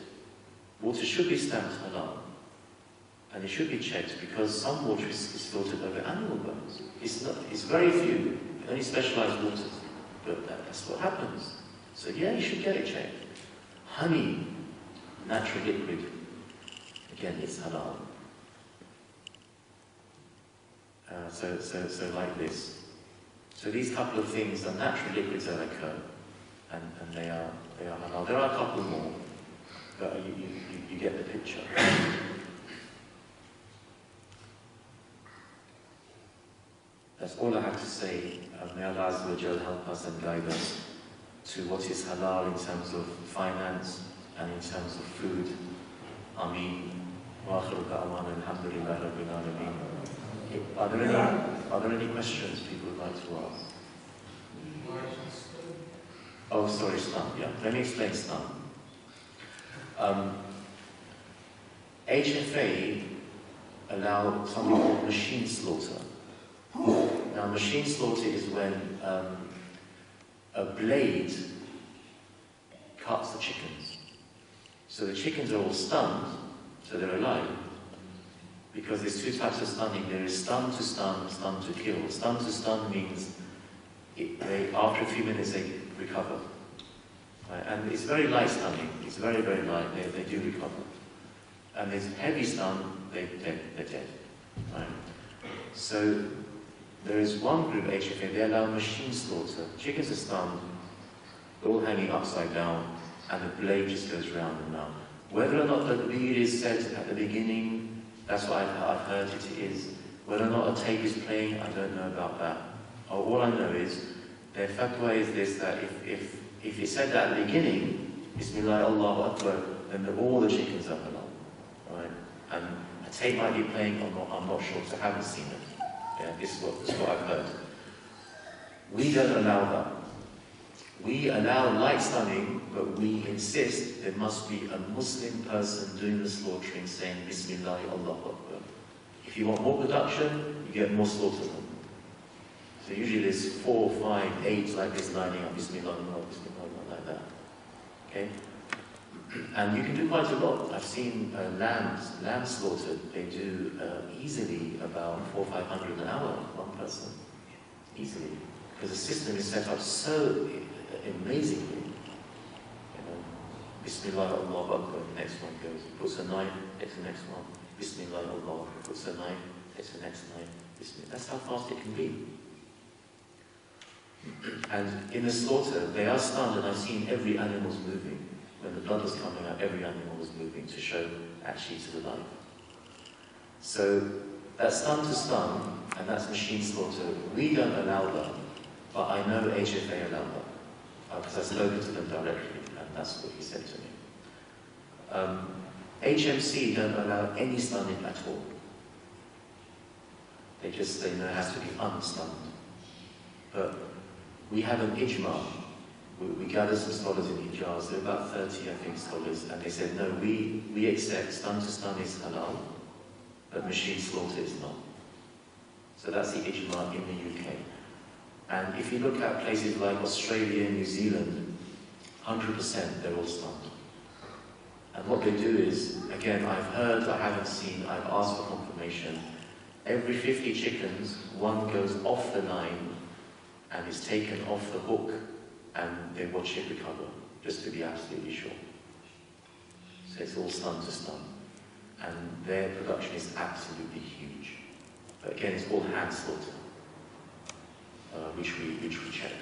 Water should be stamped halal. And it should be checked because some water is filtered over animal bones. It's very few, only specialized waters. But that's what happens. So yeah, you should get it checked. Honey, natural liquid, again, it's halal. So like this. So these couple of things are natural liquids that occur, and they are halal. There are a couple more, but you get the picture. That's all I have to say. May Allah Azza wa Jal help us and guide us to what is halal in terms of finance and in terms of food. Ameen. Wa akhiru da'wana alhamdulillahi rabbil alameen. Are there any questions people would like to ask? Oh, sorry, slum. Yeah, let me explain slum. HFA allow something called machine slaughter. Now, machine slaughter is when a blade cuts the chickens. So the chickens are all stunned, so they're alive. Because there's 2 types of stunning. There is stun to stun, stun to kill. Stun to stun means after a few minutes they recover. Right? And it's very light stunning. It's very, very light. They do recover. And there's heavy stun, they're dead. Right? So there is one group, HFA, they allow machine slaughter. Chickens are stunned, they're all hanging upside down, and the blade just goes round and round. Whether or not the bead is said at the beginning, that's what I've heard it is. Whether or not a tape is playing, I don't know about that. All I know is, their fatwa is this, that if it said that at the beginning, Bismillah, Allahu Akbar, then all the chickens are halal. Right? And a tape might be playing, I'm not sure, because I haven't seen it. Yeah, this is what I've heard. We don't allow that. We allow light stunning, but we insist there must be a Muslim person doing the slaughtering saying Bismillah, Allahu Akbar. If you want more production, you get more slaughtermen. So usually there's 4, 5, 8 like this lining up, Bismillah, Allah, Bismillah, like that. Okay? And you can do quite a lot. I've seen lamb slaughtered. They do easily about 400 or 500 an hour, one person. Easily. Because the system is set up so amazingly. You know, Bismillah, Allahu Akbar, the next one goes. Puts a knife, takes the next one. Bismillah, Allah, puts a knife, takes the next knife. Bismillah. That's how fast it can be. And in the slaughter, they are stunned, and I've seen every animal's moving. When the blood was coming out, every animal was moving to show actually to the life. So that's stun to stun, and that's machine slaughter. We don't allow that, but I know HFA allow that, because I've spoken to them directly, and that's what he said to me. HMC don't allow any stunning at all. They just say no, it has to be unstunned. But we have an ijma. We gathered some scholars in Hijaz, there are about 30, I think, scholars, and they said, no, we accept stun to stun is halal, but machine slaughter is not. So that's the ijma in the UK. And if you look at places like Australia and New Zealand, 100% they're all stunned. And what they do is, again, I've heard, I haven't seen, I've asked for confirmation, every 50 chickens, one goes off the line and is taken off the hook, and they watch it recover, just to be absolutely sure. So it's all stun to stun. And their production is absolutely huge. But again, it's all hand slaughter, which we check.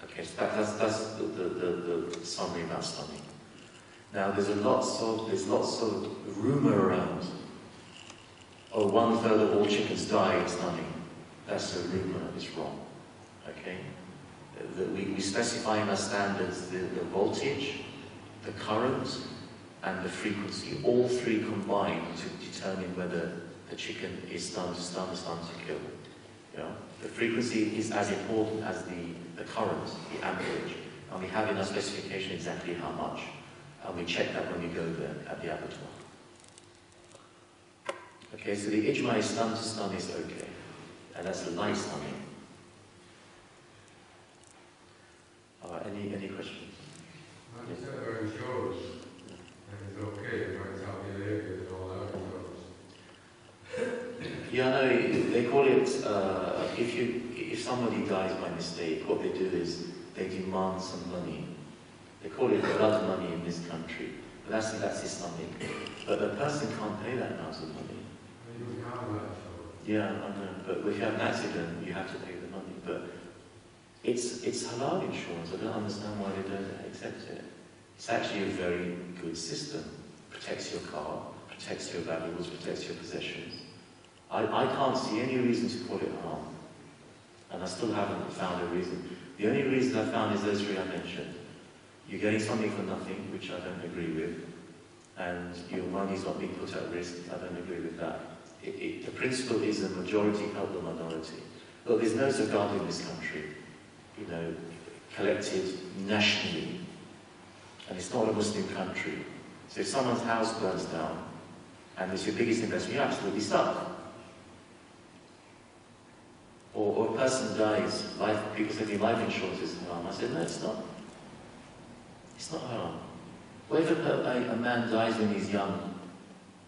Okay, so that's the summary about stunning. Now there's lots of rumour around. Oh, 1/3 of all chickens die in stunning. That's a rumour, it's wrong. Okay? We specify in our standards the voltage, the current, and the frequency. All three combine to determine whether the chicken is stunned to stun, stunned to kill. Yeah? The frequency is as important as the current, the amperage. And we have in our specification exactly how much. And we check that when we go there at the abattoir. Okay, so the ijma is stun to stun is okay. And that's the light stunning. Any questions? You said about insurance, and it's okay, but it's how the area is all out insurance. Yeah, no, they call it, if somebody dies by mistake, what they do is they demand some money. They call it blood money in this country. But that's Islamic. But the person can't pay that amount of money. You have that, Yeah, I know. But if you have an accident, you have to pay the money. But it's halal insurance. I don't understand why they don't accept it. It's actually a very good system. Protects your car, protects your valuables, protects your possessions. I can't see any reason to call it haram. And I still haven't found a reason. The only reason I found is those three I mentioned. You're getting something for nothing, which I don't agree with. And your money's not being put at risk. I don't agree with that. The principle is the majority help the minority. Look, there's no zakat in this country, you know, collected nationally. And it's not a Muslim country. So if someone's house burns down, and it's your biggest investment, you're absolutely stuck. Or a person dies, people say life insurance is haram. I said, no, it's not. It's not haram. What if a man dies when he's young?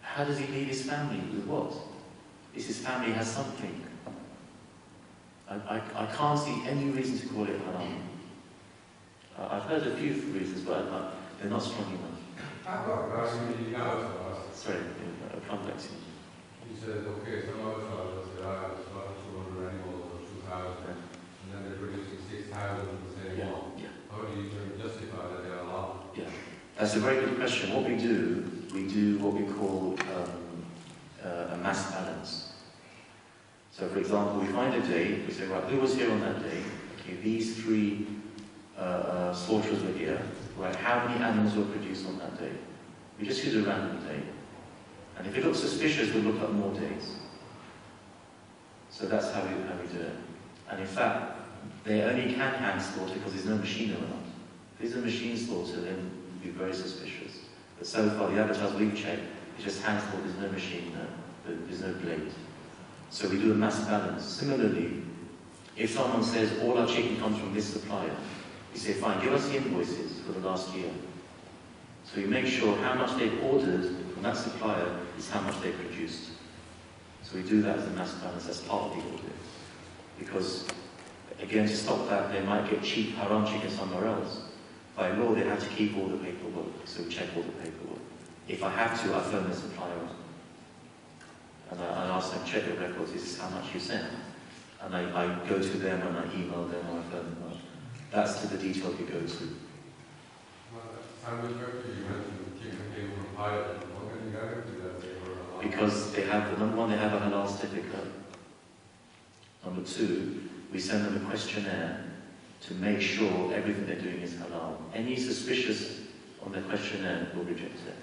How does he leave his family? With what? If his family has something. I can't see any reason to call it haram. I've heard a few reasons, but they're not strong enough. Sorry, I'll come back to you. You said, okay, some of us said, I have 200 animals or 2,000, and then they're producing 6,000 the same one. Yeah. How do you justify that they're allowed? Yeah, that's a very good question. What we do what we call a mass balance. So, for example, we find a day, we say, right, who was here on that day? Okay, these three slaughterers were here. Right, how many animals were produced on that day? We just use a random day. And if it looks suspicious, we look up more days. So that's how we do it. And in fact, they only can hand slaughter because there's no machine around. If there's a machine slaughter, then we'd be very suspicious. But so far, the abattoirs we've checked, it's just hand slaughter, there's no machine there, there's no blade. So we do a mass balance. Similarly, if someone says, all our chicken comes from this supplier, we say, fine, give us the invoices for the last year. So we make sure how much they've ordered from that supplier is how much they've produced. So we do that as a mass balance, as part of the audit. Because, again, to stop that, they might get cheap haram chicken somewhere else. By law, they have to keep all the paperwork, so we check all the paperwork. If I have to, I phone the supplier up. And I ask them, check your records, this is how much you sent. And I go to them and I email them or I phone them up. That's to the detail you go to. Because they have, number one, they have a halal certificate. Number two, we send them a questionnaire to make sure everything they're doing is halal. Any suspicious on the questionnaire will reject it.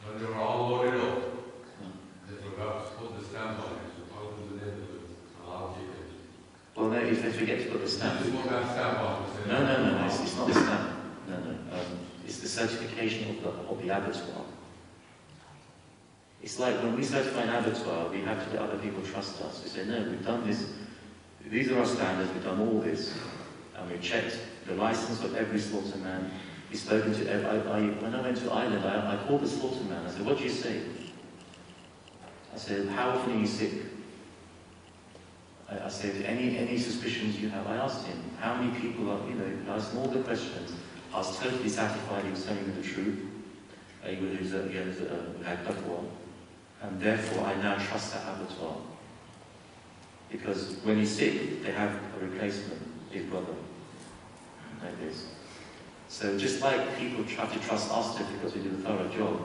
When they were all loaded up, they forgot to put the stamp on it. So how do they do it? Halal chicken. Well, no, if they forget to put the stamp. Just put that stamp on it. No, it's not a stamp. No. It's the certification of the abattoir. It's like when we certify an abattoir, we have to let other people trust us. We say, no, we've done this, these are our standards, we've done all this, and we've checked the license of every slaughterman. We've spoken to when I went to Ireland, I called the slaughterman. I said, what do you say? I said, how often are you sick? I said, any suspicions you have? I asked him, how many people are, I asked him all the questions. I was totally satisfied he was telling me the truth. He had taqwa. And therefore, I now trust that abattoir. Because when he's sick, they have a replacement, his brother, like this. So just like people try to trust our certificates, we do a thorough job.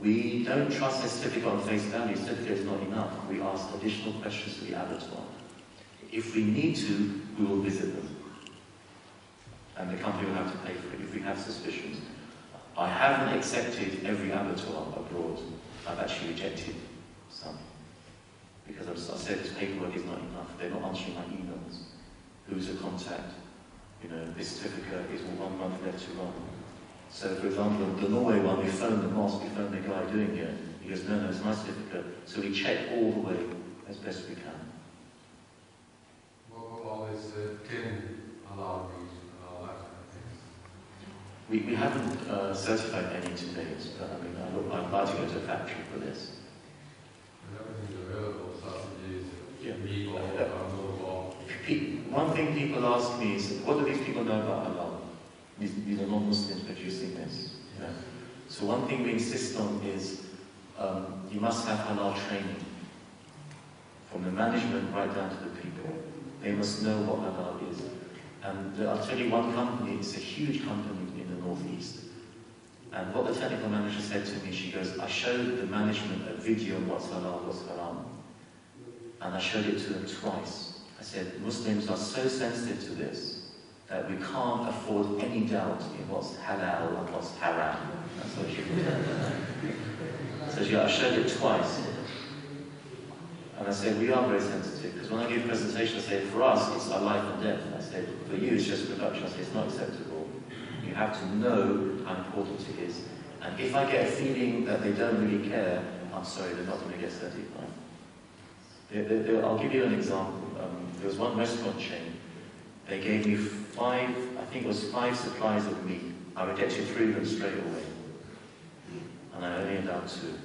We don't trust a certificate on face value. Certificate is not enough. We ask additional questions to the abattoir. If we need to, we will visit them. And the company will have to pay for it if we have suspicions. I haven't accepted every abattoir abroad. I've actually rejected some. Because I said this paperwork is not enough. They're not answering my emails. Who's a contact? This certificate is 1 month left to run. So, for example, the Norway one, we phoned the mosque, we phoned the guy doing it. He goes, no, it's my certificate. So we check all the way as best we can. What about all this tin halal meat and all that kind of things? We haven't certified any to date, but I'd like to go to a factory for this. And everything's available, sausages, Yeah. meatballs, One thing people ask me is, what do these people know about halal? These are non-Muslims producing this. Yeah. So one thing we insist on is you must have halal training. From the management right down to the people. They must know what halal is. And I'll tell you one company, it's a huge company in the northeast. And what the technical manager said to me, she goes, I showed the management a video on what's halal, what's haram. And I showed it to them twice. I said, Muslims are so sensitive to this that we can't afford any doubt in what's halal and what's haram. That's what she said. So I showed it twice. And I said, we are very sensitive, because when I give a presentation, I say, for us, it's our life and death. I said, for you, it's just production. I said, it's not acceptable. You have to know how important it is. And if I get a feeling that they don't really care, I'm sorry, they're not going to get certified. I'll give you an example. There was one restaurant chain. They gave me 5 supplies of meat. I rejected 3 of them straight away. And I only allowed 2.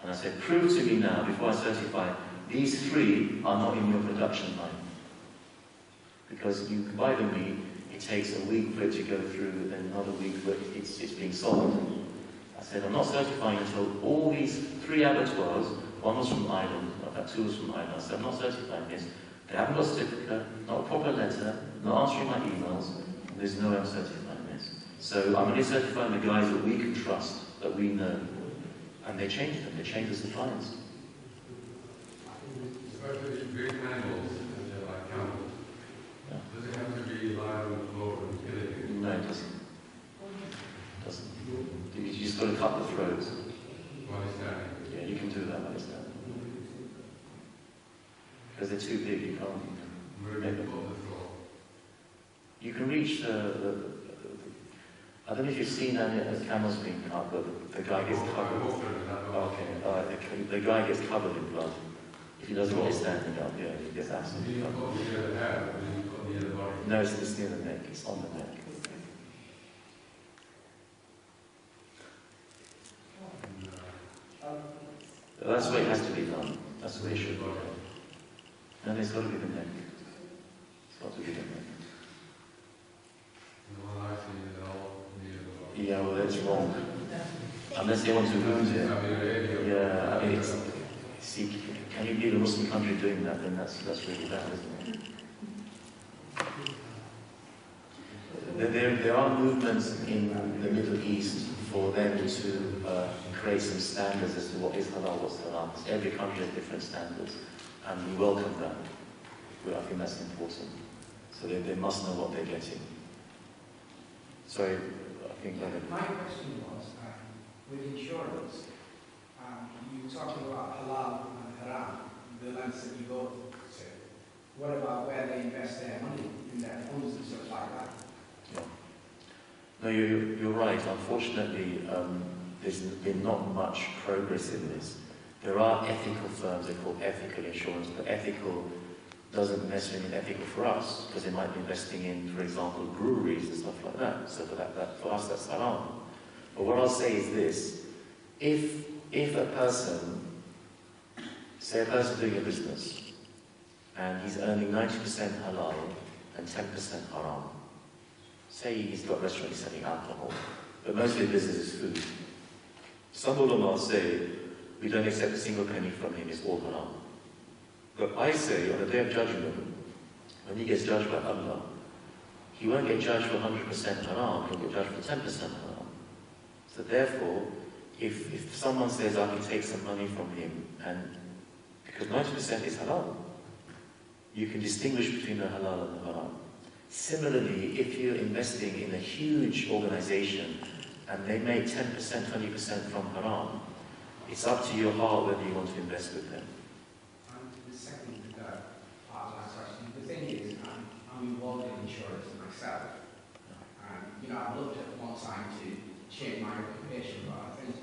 And I said, prove to me now, before I certify, these 3 are not in your production line. Because you can buy the meat, it takes a week for it to go through, then another week for it's being sold. I said, I'm not certifying until all these 3 abattoirs, one was from Ireland, in fact 2 was from Ireland. I said, I'm not certifying this. They haven't got a certificate, not a proper letter, not answering my emails, and there's no way I'm certifying this. So I'm only certifying the guys that we can trust, that we know. And they changed them, they changed the suppliers. Especially big animals, like camels. Yeah. Does it have to be lying on the floor and killing it? No, it doesn't. You just got to cut the throats. While he's standing. Yeah, you can do that while he's standing. Because they're too big, you can't make them. You can reach I don't know if you've seen a camels being cut, but the guy gets covered. Okay, the guy gets covered in blood. If he doesn't want to standing up, yeah, he gets absolutely covered. No, it's near the neck, it's on the neck. That's the way it has to be done. That's the way it should be done. And it's got to be the neck. It's got to be the neck. Yeah, well, that's wrong. Unless they want to lose it. Yeah, I mean, see, can you believe a Muslim country doing that? Then that's really bad, isn't it? There are movements in the Middle East for them to create some standards as to what is halal, what's haram. Every country has different standards, and we welcome that. I think that's important. So they must know what they're getting. Sorry, I think... My question was, with insurance, you talking about halal and haram, the lands that you go to. What about where they invest their money, in their funds and stuff like that? Yeah. No, you're right. Unfortunately, there's been not much progress in this. There are ethical firms, they're called ethical insurance, but ethical doesn't necessarily mean ethical for us, because they might be investing in, for example, breweries and stuff like that. So for us, that's haram. But what I'll say is this: if a person, say a person doing a business, and he's earning 90% halal and 10% haram. Say he's got a restaurant, he's selling alcohol, but most of the business is food. Some ulama say, we don't accept a single penny from him, it's all haram. But I say, on the Day of Judgment, when he gets judged by Allah, he won't get judged for 100% haram, he'll get judged for 10% haram. So therefore, if someone says, I can take some money from him, and because 90% is halal, you can distinguish between the halal and the haram. Similarly, if you're investing in a huge organization and they make 10%, 20% from haram, it's up to your heart whether you want to invest with them. And the second part of my question, the thing is, I'm involved in insurance myself. And, I've looked at one time to change my occupation, but I think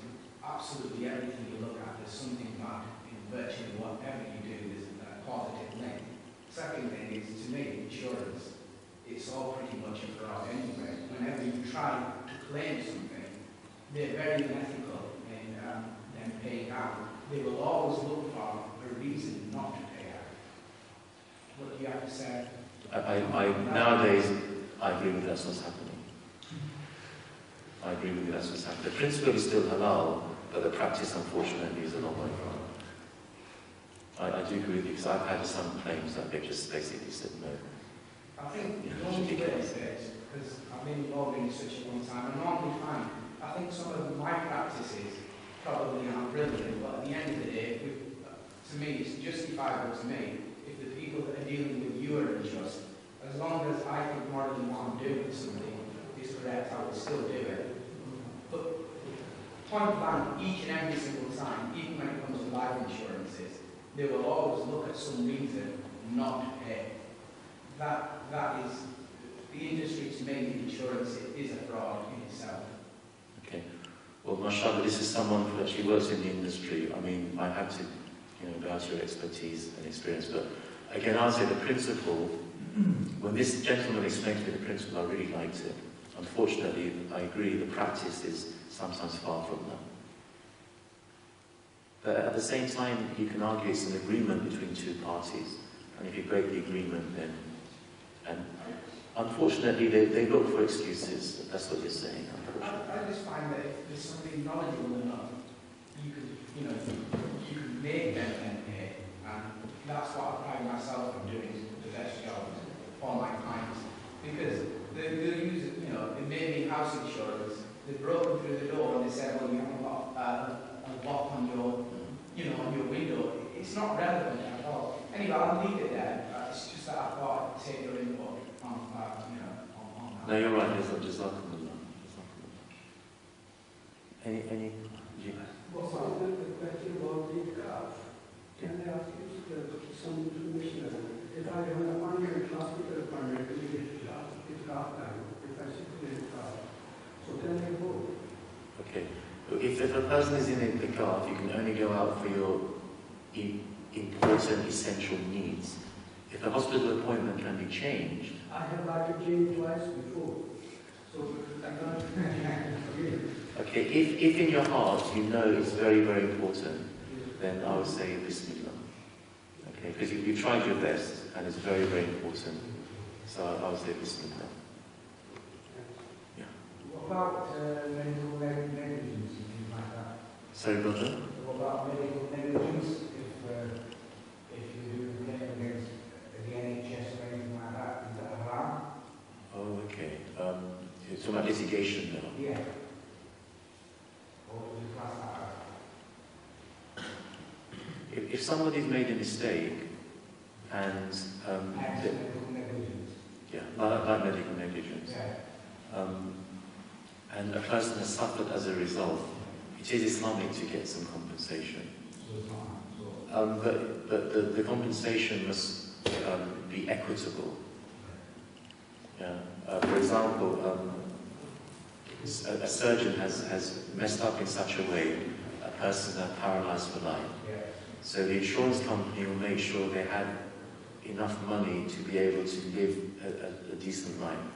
absolutely everything you look at, there's something bad in virtually whatever you do, there's a positive link. Second thing is, to me, insurance, it's all pretty much a fraud anyway. Whenever you try to claim something, they're very unethical in them paying out. They will always look for a reason not to pay out. What do you have to say? Nowadays, I agree with that's what's happening. I agree with you, that's what's happening. The principle is still halal, but the practice, unfortunately, is a long way from it. I do agree with you, because I've had some claims that they just basically said no. I think the only way is this, because I've been involved in it such a long time, I normally find, I think some of my practices probably aren't brilliant, but at the end of the day, to me, it's justifiable to me if the people that are dealing with you are unjust. As long as I think morally what I'm doing with something is correct, I will still do it. But point blank, each and every single time, even when it comes to life insurances, they will always look at some reason not to pay. That is, the industry to me, insurance is a fraud in itself. Okay. Well, mashallah, this is someone who actually works in the industry. I mean, I have to, vouch your expertise and experience, but again, I'll say the principle, when this gentleman explained to me the principle, I really liked it. Unfortunately, I agree, the practice is sometimes far from that. But at the same time, you can argue it's an agreement between two parties, and if you break the agreement, then... And unfortunately, they look for excuses. That's what you're saying. I just find that if there's somebody knowledgeable enough, you could make them pay, and that's what I pride myself on doing, is the best job for my clients. Because they'll use it, it may be house insurance. They've broken through the door and they said, well, you haven't got a lock on your, on your window. It's not relevant at all. Anyway, I'll leave it there. It's just that I thought I'd take your input on that. No, you're right. There's Any? Well, about the calf, can I ask you some information about it? If I have an appointment, hospital appointment, it's calf time. If I sit in the calf, so can I go? Okay. If a person is in the calf, you can only go out for your important essential needs. If a hospital appointment can be changed, I have had to change twice before, so I can't again. okay, if in your heart you know it's very, very important, then I would say Bismillah. Okay, because you've tried your best and it's very, very important. So I would say Bismillah. Yeah. What about medical negligence and things like that? Sorry, brother? What about medical negligence if you do claim against the NHS or anything like that? Is that halal? Oh, okay. You're talking about litigation now. Yeah. Or do you class that as? If somebody's made a mistake and Medical negligence. yeah, like medical negligence, Yeah. and a person has suffered as a result, it is Islamic to get some compensation. So it's not. But the compensation must be equitable. Yeah. For example, a surgeon has messed up in such a way a person is paralyzed for life. Yeah. So the insurance company will make sure they have enough money to be able to live a decent life.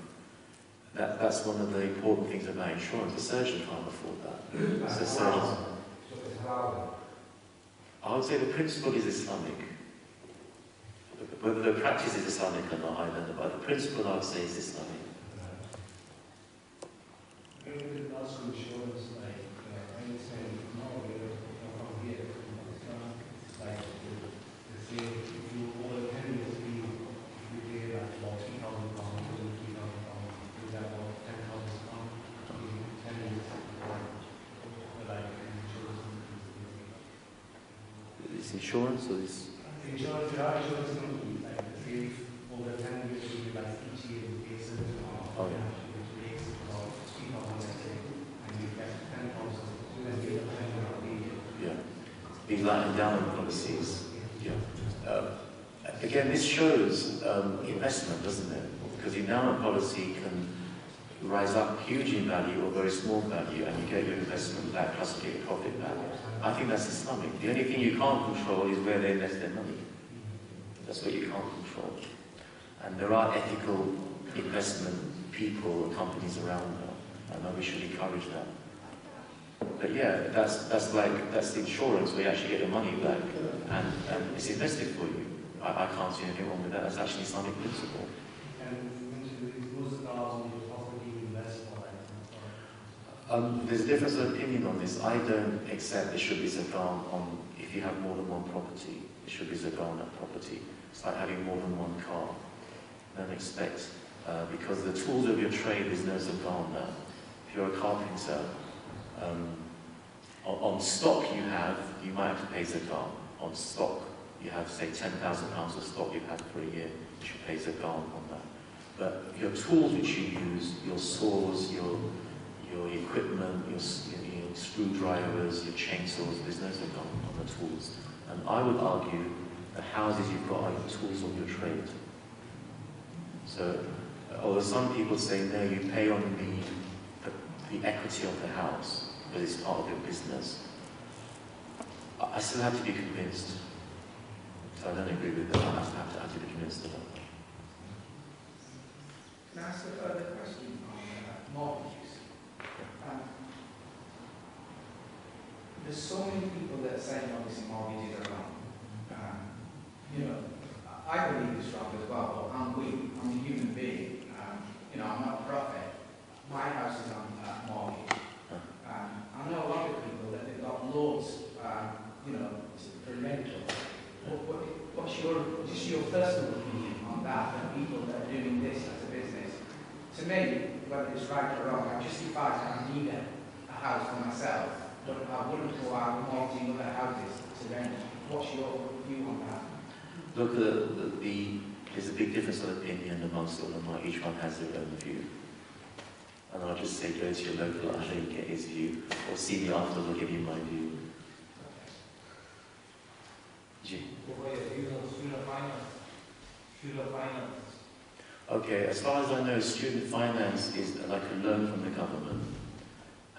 That's one of the important things about insurance. The surgeon can't afford that. So surgeons, So it's halal. I would say the principle is Islamic. Whether the practice is Islamic or not, I don't know, but the principle I would say is Islamic. Maybe also insurance, like, I would say, no, from here, like, if you over 10 years, you pay like about £3,000, £3,000, you have about £10,000 in 10 years, like, insurance. Is insurance or is... Insurance, there are insurance companies, like, say, over 10 years, you pay like each year, you pay certain amount. Oh, yeah. Yeah, these like endowment policies. Yeah. Again, this shows investment, doesn't it? Because the endowment policy can rise up huge in value or very small value, and you get your investment back plus you get profit back. I think that's Islamic. The only thing you can't control is where they invest their money. That's what you can't control. And there are ethical investment people or companies around now, and we should encourage that. But yeah, that's the insurance where you actually get your money back, and it's invested for you. I can't see anything wrong with that. That's actually Islamic principle. There's a difference of opinion on this. I don't accept there should be zakat on if you have more than one property. There should be zakat on that property. It's like having more than one car. Don't expect because the tools of your trade, there's no zakat on that. If you're a carpenter, on stock you might have to pay zakat. On stock, you have, say, £10,000 of stock you've had for a year, you should pay zakat on that. But your tools which you use, your saws, your equipment, your screwdrivers, your chainsaws, there's no zakat on the tools. And I would argue the houses you've got are your tools of your trade. So, although some people say, no, you pay on the equity of the house, because it's part of your business. I still have to be convinced. So I don't agree with that. I have to be convinced of that. Can I ask a further question on mortgages? There's so many people that say obviously mortgages are wrong. I believe it's wrong as well, but I'm weak, I'm a human being. I'm not a prophet. My house is on mortgage. I know a lot of people that they've got loads, for rental. What's your personal opinion on that, and people that are doing this as a business? To me, whether it's right or wrong, I justify that I need a house for myself, but I wouldn't go out mortgaging other houses to rent. What's your view on that? Look, there's a big difference of opinion amongst Allama. Each one has their own view. And I'll just say, go to your local Allama, get his view, or see me after, I'll give you my view. Student finance. Okay, as far as I know, student finance is like a loan from the government,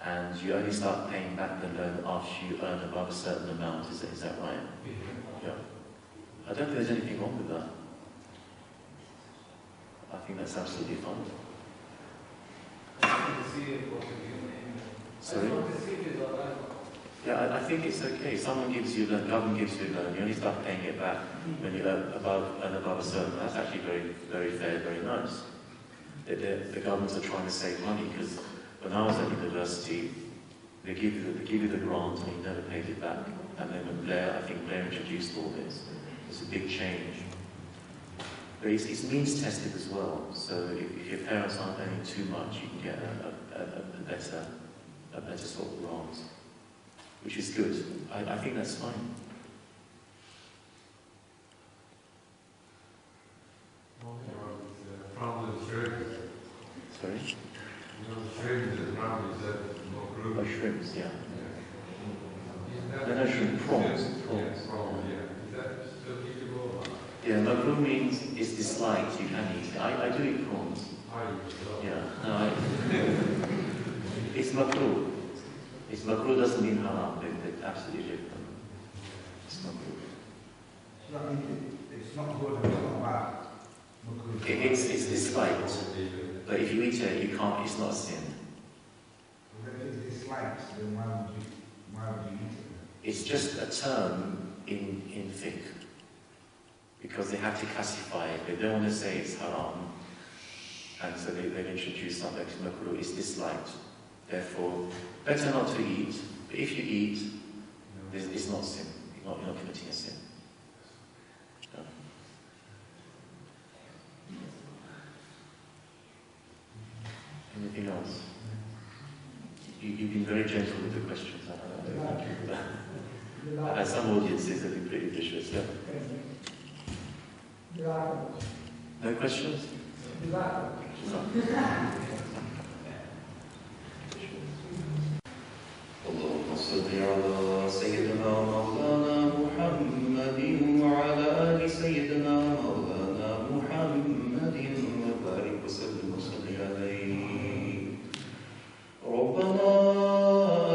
and you only start paying back the loan after you earn above a certain amount. Is that right? Yeah. I don't think there's anything wrong with that. I think that's absolutely fine. Sorry? Yeah, I think it's okay. Someone gives you a loan, government gives you a loan, you only start paying it back when you earn above a certain amount. That's actually very, very fair, very nice. The governments are trying to save money, because when I was at university, they give you the grant and you never paid it back. And then when I think Blair introduced all this, it's a big change. But it's means tested as well. So if your parents aren't earning too much, you can get a better sort of grant, which is good. I think that's fine. Sorry? Oh, shrimps, yeah. No, shrimp, prawns. Yeah, makruh means it's disliked, you can eat it. I do eat prawns. Yeah, no, it's makruh. It's makruh doesn't mean haram, they're absolutely different. It's makruh. It's not good, it's not bad. It's disliked, but if you eat it, you can't, it's not a sin. If it's disliked, then why would you eat it? It's just a term in fiqh, because they have to classify it. They don't want to say it's haram, and so they've introduced something to makruh. It's disliked. Therefore, better not to eat. But if you eat, it's not sin. You're not committing a sin. No. Anything else? You've been very gentle with the questions. Thank you for that. I had some audiences have been pretty vicious. Yeah. No questions? No. اللهم صل على سيدنا مولانا محمد وعلى آل سيدنا مولانا محمد وبارك وسلم وصل عليه. ربنا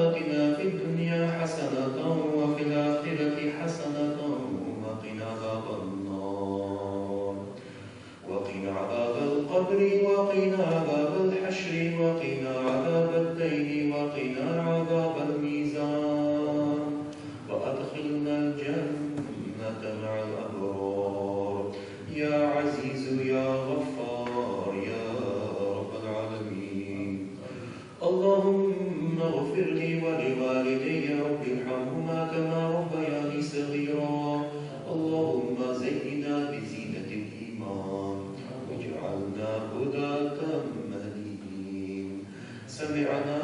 آتنا في الدنيا حسنة وفي الآخرة حسنة وقنا عذاب النار وقنا عذاب القبر وقنا عذاب الحشر وقنا عذاب الدين وقنا عذاب الميزان وأدخلنا الجنة مع الأبرار يا عزيز يا غفار يا رب العالمين. اللهم اغفر لي ولوالدي رب ارحمهما كما ربياني صغيرا. اللهم زينا بزينة الإيمان واجعلنا هداة مهديين. سمعنا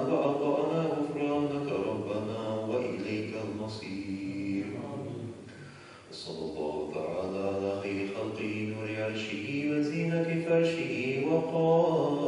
وأطعنا غفرانك ربنا وإليك المصير. وصلى الله تعالى على خير خلقه نور عرشه وزينة فرشه وقال